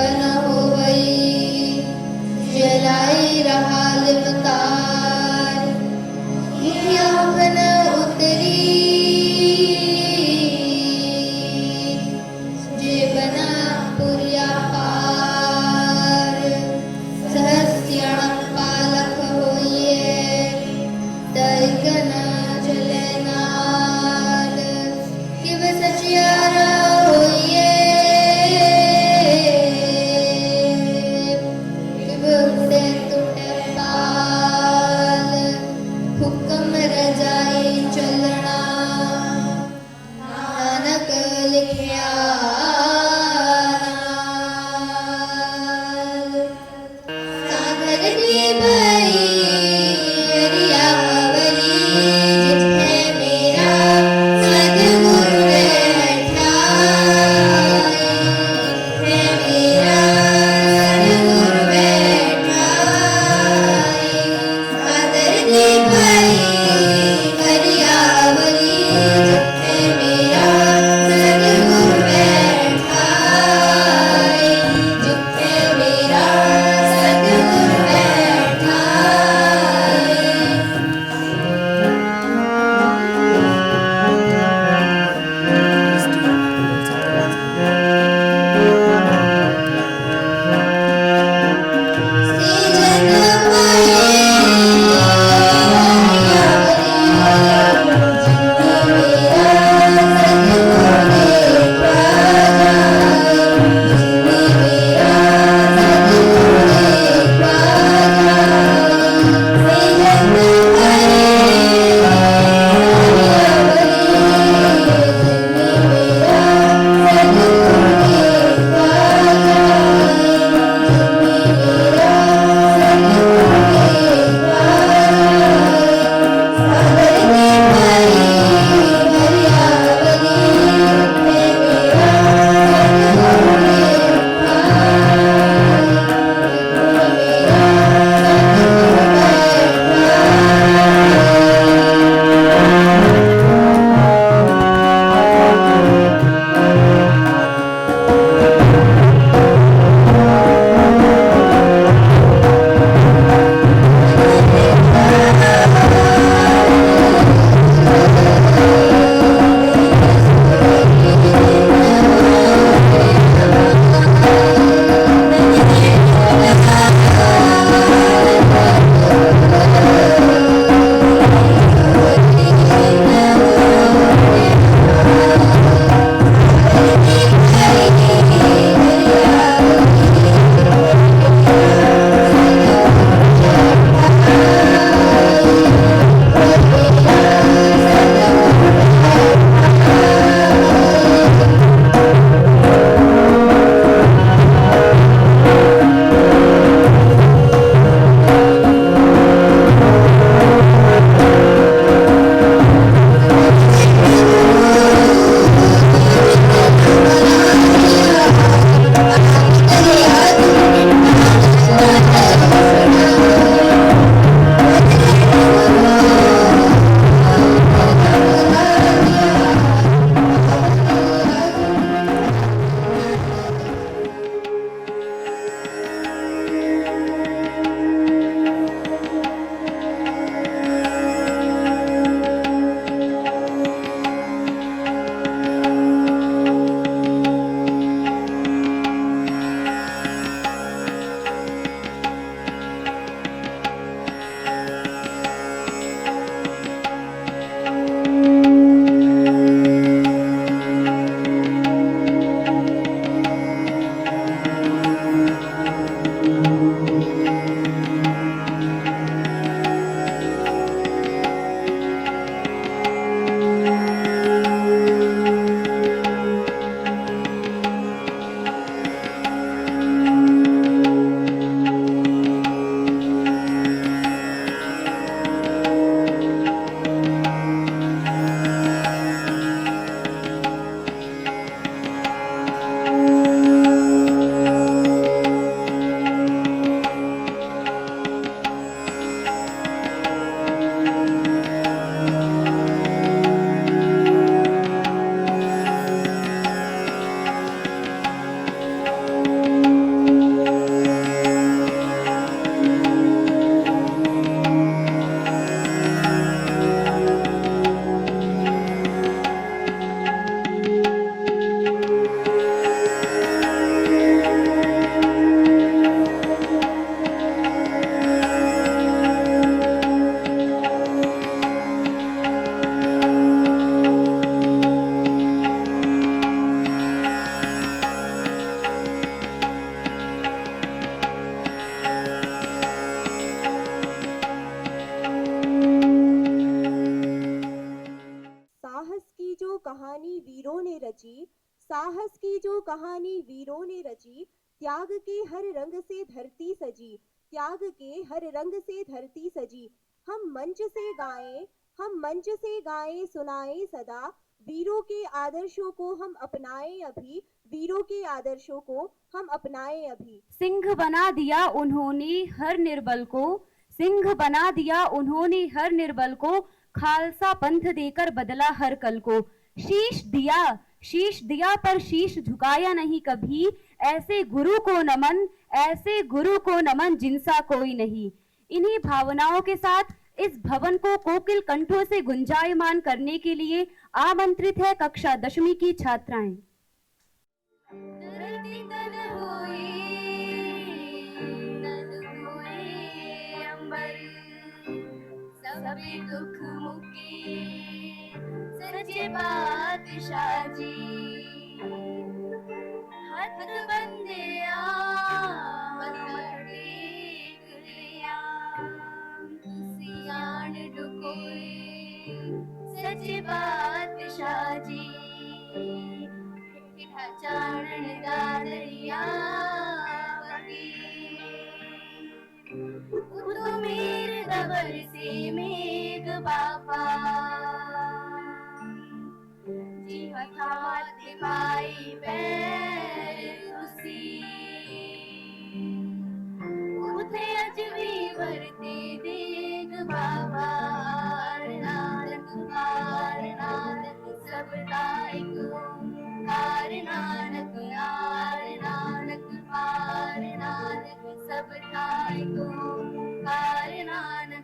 कहानी वीरों ने रची, साहस की जो कहानी वीरों ने रची, त्याग के हर रंग से धरती सजी, त्याग के हर रंग से धरती सजी। हम मंच से गाएं, हम मंच से गाएं सुनाएं सदा, वीरों के आदर्शों को हम अपनाएं अभी, वीरों के आदर्शों को हम अपनाएं अभी। सिंह बना दिया उन्होंने हर निर्बल को, सिंह बना दिया उन्होंने हर निर्बल को, खालसा पंथ देकर बदला हर कल को। शीश दिया पर शीश झुकाया नहीं कभी, ऐसे गुरु को नमन, ऐसे गुरु को नमन जिनसा कोई नहीं। इन्हीं भावनाओं के साथ इस भवन को कोकिल कंठों से गुंजायमान करने के लिए आमंत्रित है कक्षा 10वीं की छात्राएं। सभी दुख मुक्ति सच्चे बादशाह जी, हाथ बंदे सियान डुकोए सच्चे बादशाह जी, चारण दा दरिया तो मेरे दबर से मेघ बापा जी हथात पाई पैर उसी उठे अजवी वरते देग बाबा नानक पार नानक सब दायक कार नानक आर नानक पार नानक सब दायक कार नानक।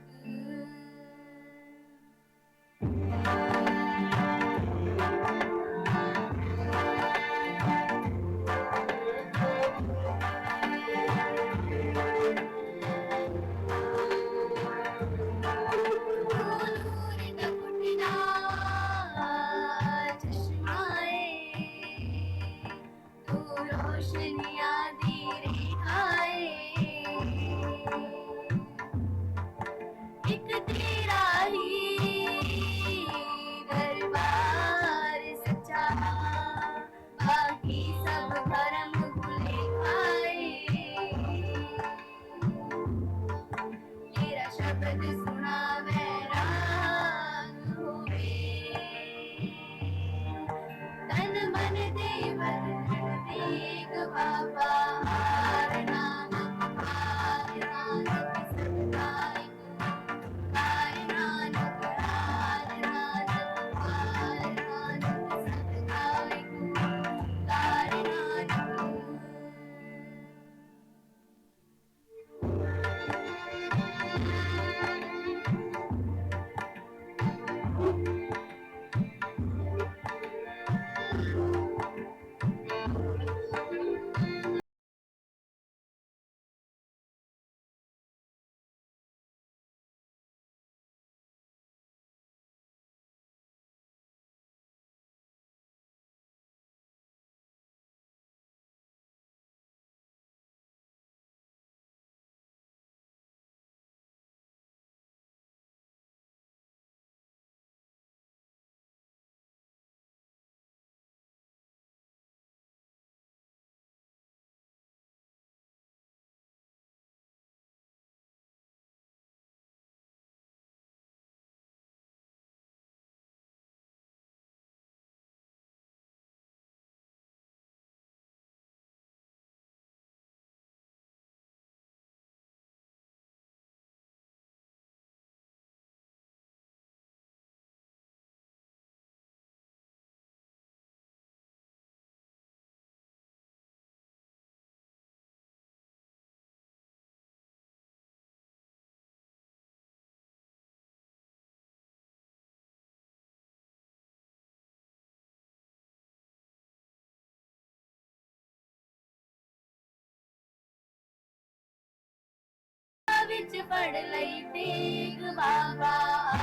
विच पढ़ लई तेग बाबा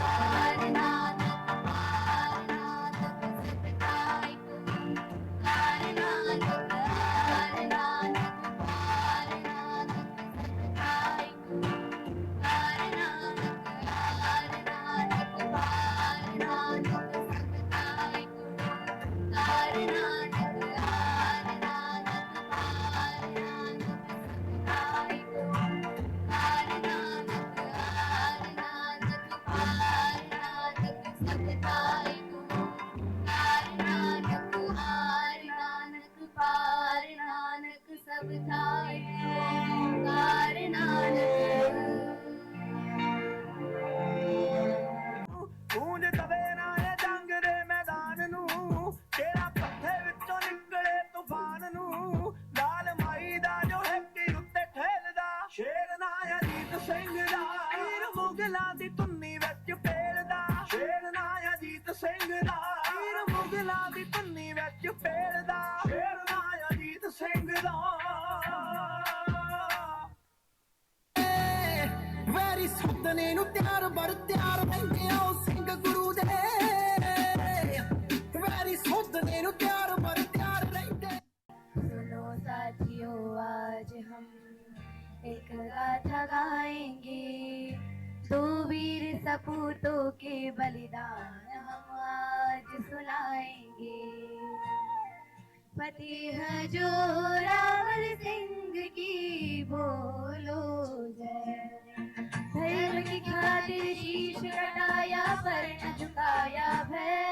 आर नानक आर नानक सतकाई कार नानक आर नानक आर नानक सतकाई कार नानक आर नानक आर नानक सतकाई कार नानक आर नानक आर नानक सतकाई कार नानक आर नानक सब था एक ओंकार, नानक हार नानक पार, नानक सब था एक ओंकार, नानक। गूंज दवे ना ये जंग दे मैदान नू, तेरा पत्थे विचों निकले तूफान नू, लाल माई दा जो हैप्पी उत्ते ठेलदा, शेर ना अजीत सिंह दा, वीर मुगलां दी धुन्नी विच पेलदा, शेर ना अजीत सिंह दा, वीर मुगलां दी धुन्नी विच पेलदा, शेर ना अजीत सिंह दा। वैरी सुधने नू त्यार बर त्यार रहंदे आ सिंह गुरु दे, वैरी सुधने नू त्यार बर त्यार रहंदे। सुनो साथियों, आज हम एक गाथा गाएंगे, दो वीर सपूतों के बलिदान हम आज सुनाएंगे। फतेह जोरावर सिंह की बोलो जय, धर्म की खातिर शीश कटाया पर न झुकाया भय।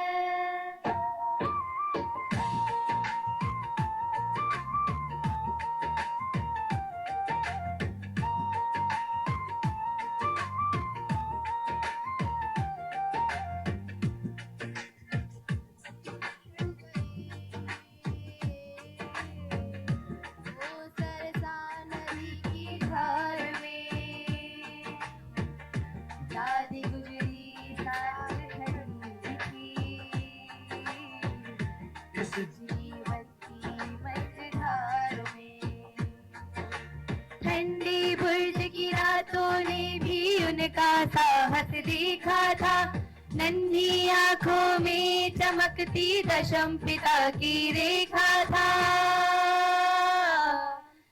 दादी गुजरी साथ खड़ी थी, इस जीवन की मझधार में। ठंडी बुर्ज की रातों ने भी उनका साहस देखा था, नन्ही आंखों में चमकती दशम पिता की रेखा था।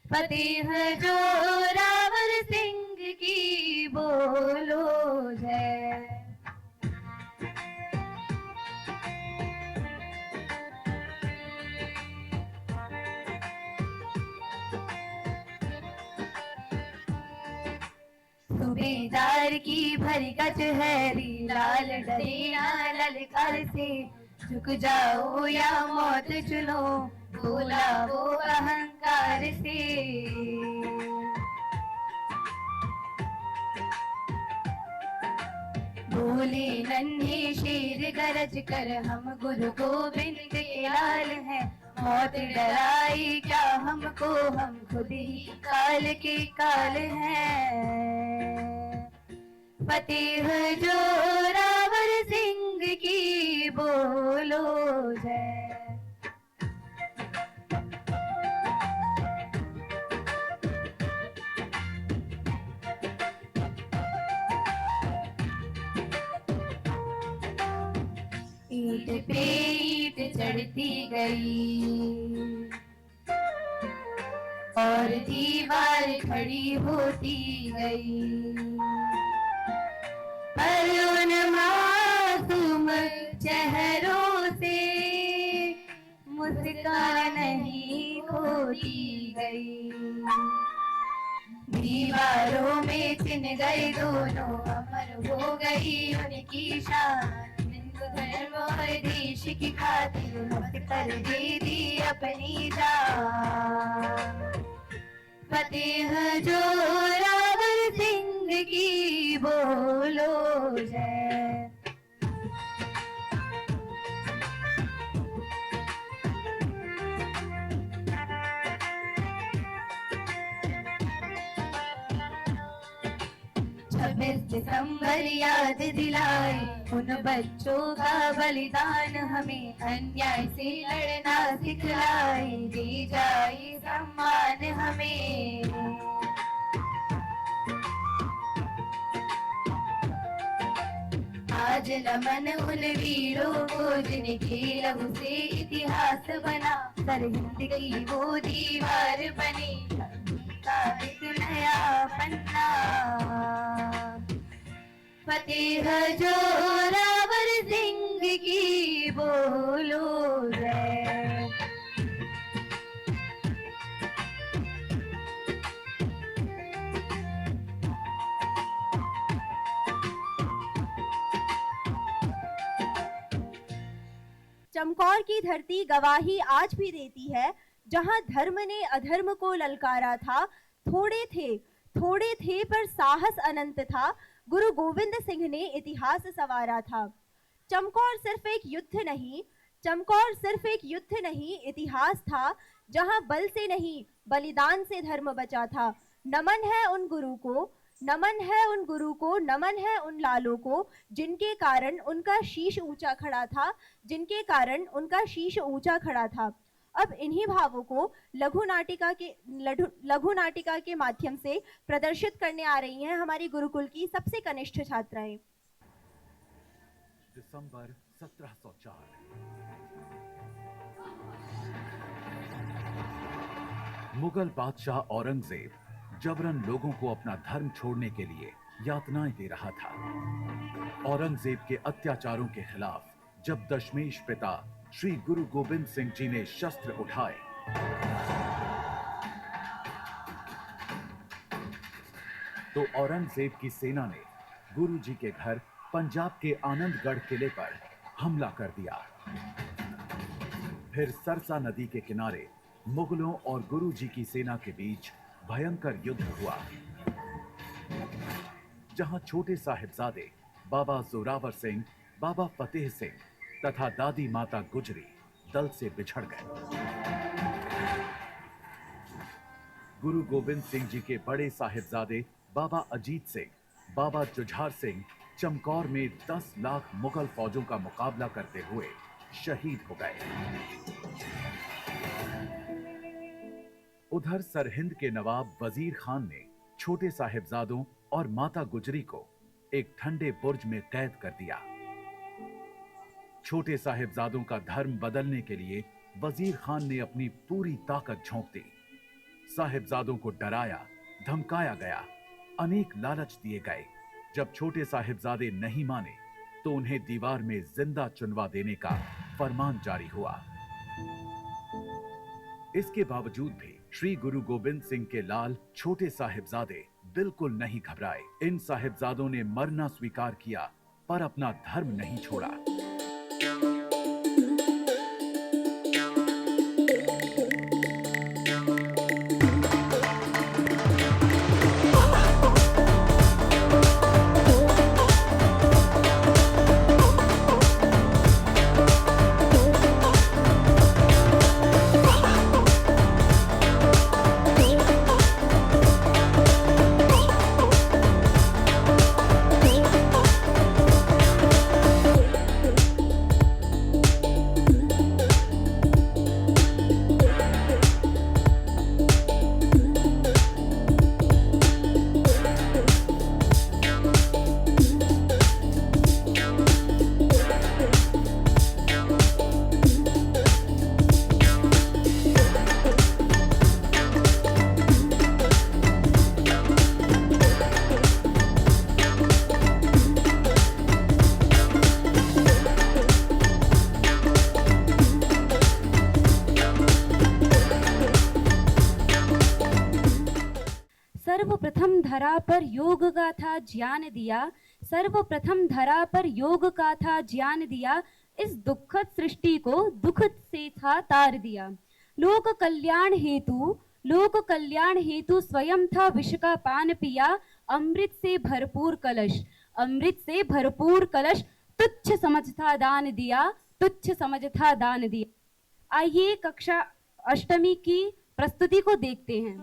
फतेह जोरावर सिंह की बोलो जय। सूबेदार की भरी कचहरी, लाल डरे ना ललकार से, झुक जाओ या मौत चुनो, बोला वो अहंकार से। बोले नन्हे शेर गरज कर, हम गुरु गोविंद के लाल हैं, मौत डराई क्या हमको, हम खुद ही काल के काल हैं। फतेह जोरावर सिंह की बोलो जय। ईंट पे ईंट चढ़ती गई और दीवार खड़ी होती गई, पर उन मासूम चेहरों से मुस्कान नहीं खोती गई। दीवारों में चिन गए दोनों, अमर हो गई उनकी शान, धर्म और देश की खातिर हक कर दे दी अपनी जान। फतेह जोरावर सिंह की बोलो जय। दिसंबर याद दिलाए उन बच्चों का बलिदान, हमें अन्याय से लड़ना सिखलाए, दी जाए सम्मान हमें। आज नमन उन वीरों को जिनके लहू से इतिहास बना, सरहिंद की वो दीवार बनी का एक नया पन्ना। फतेह जोरावर सिंह की बोलो जय। चमकौर की धरती गवाही आज भी देती है, जहां धर्म ने अधर्म को ललकारा था। थोड़े थे पर साहस अनंत था, गुरु गोविंद सिंह ने इतिहास संवारा था। चमकौर सिर्फ एक युद्ध नहीं इतिहास था, जहां बल से नहीं बलिदान से धर्म बचा था। नमन है उन गुरु को, नमन है उन लालों को, जिनके कारण उनका शीश ऊंचा खड़ा था। अब इन्हीं भावों को लघु नाटिका के माध्यम से प्रदर्शित करने आ रही हैं हमारी गुरुकुल की सबसे कनिष्ठ छात्राएं। दिसंबर 1704। मुगल बादशाह औरंगजेब जबरन लोगों को अपना धर्म छोड़ने के लिए यातनाएं दे रहा था। औरंगजेब के अत्याचारों के खिलाफ जब दशमेश पिता श्री गुरु गोविंद सिंह जी ने शस्त्र उठाए तो औरंगजेब की सेना ने गुरु जी के घर पंजाब के आनंदगढ़ किले पर हमला कर दिया। फिर सरसा नदी के किनारे मुगलों और गुरु जी की सेना के बीच भयंकर युद्ध हुआ, जहां छोटे साहिबजादे बाबा जोरावर सिंह, बाबा फतेह सिंह तथा दादी माता गुजरी दल से बिछड़ गए। गुरु गोविंद सिंह जी के बड़े साहिबजादे बाबा अजीत सिंह, बाबा जुझार सिंह चमकौर में 10 लाख मुगल फौजों का मुकाबला करते हुए शहीद हो गए। उधर सरहिंद के नवाब वजीर खान ने छोटे साहिबजादों और माता गुजरी को एक ठंडे बुर्ज में कैद कर दिया। छोटे साहिबजादों का धर्म बदलने के लिए वजीर खान ने अपनी पूरी ताकत झोंक दी। साहिबजादों को डराया, धमकाया गया, अनेक लालच दिए गए। जब छोटे साहिबजादे नहीं माने तो उन्हें दीवार में जिंदा चुनवा देने का फरमान जारी हुआ। इसके बावजूद भी श्री गुरु गोविंद सिंह के लाल छोटे साहिबजादे बिल्कुल नहीं घबराए। इन साहिबजादों ने मरना स्वीकार किया पर अपना धर्म नहीं छोड़ा। सर्वप्रथम धरा पर योग का था ज्ञान दिया, सर्वप्रथम धरा पर योग का था ज्ञान दिया, इस दुखद सृष्टि को दुख से था तार दिया। लोक कल्याण हेतु स्वयं था विष का पान पिया, अमृत से भरपूर कलश तुच्छ समझता दान दिया, तुच्छ समझता दान दिया। आइए कक्षा अष्टमी की प्रस्तुति को देखते हैं।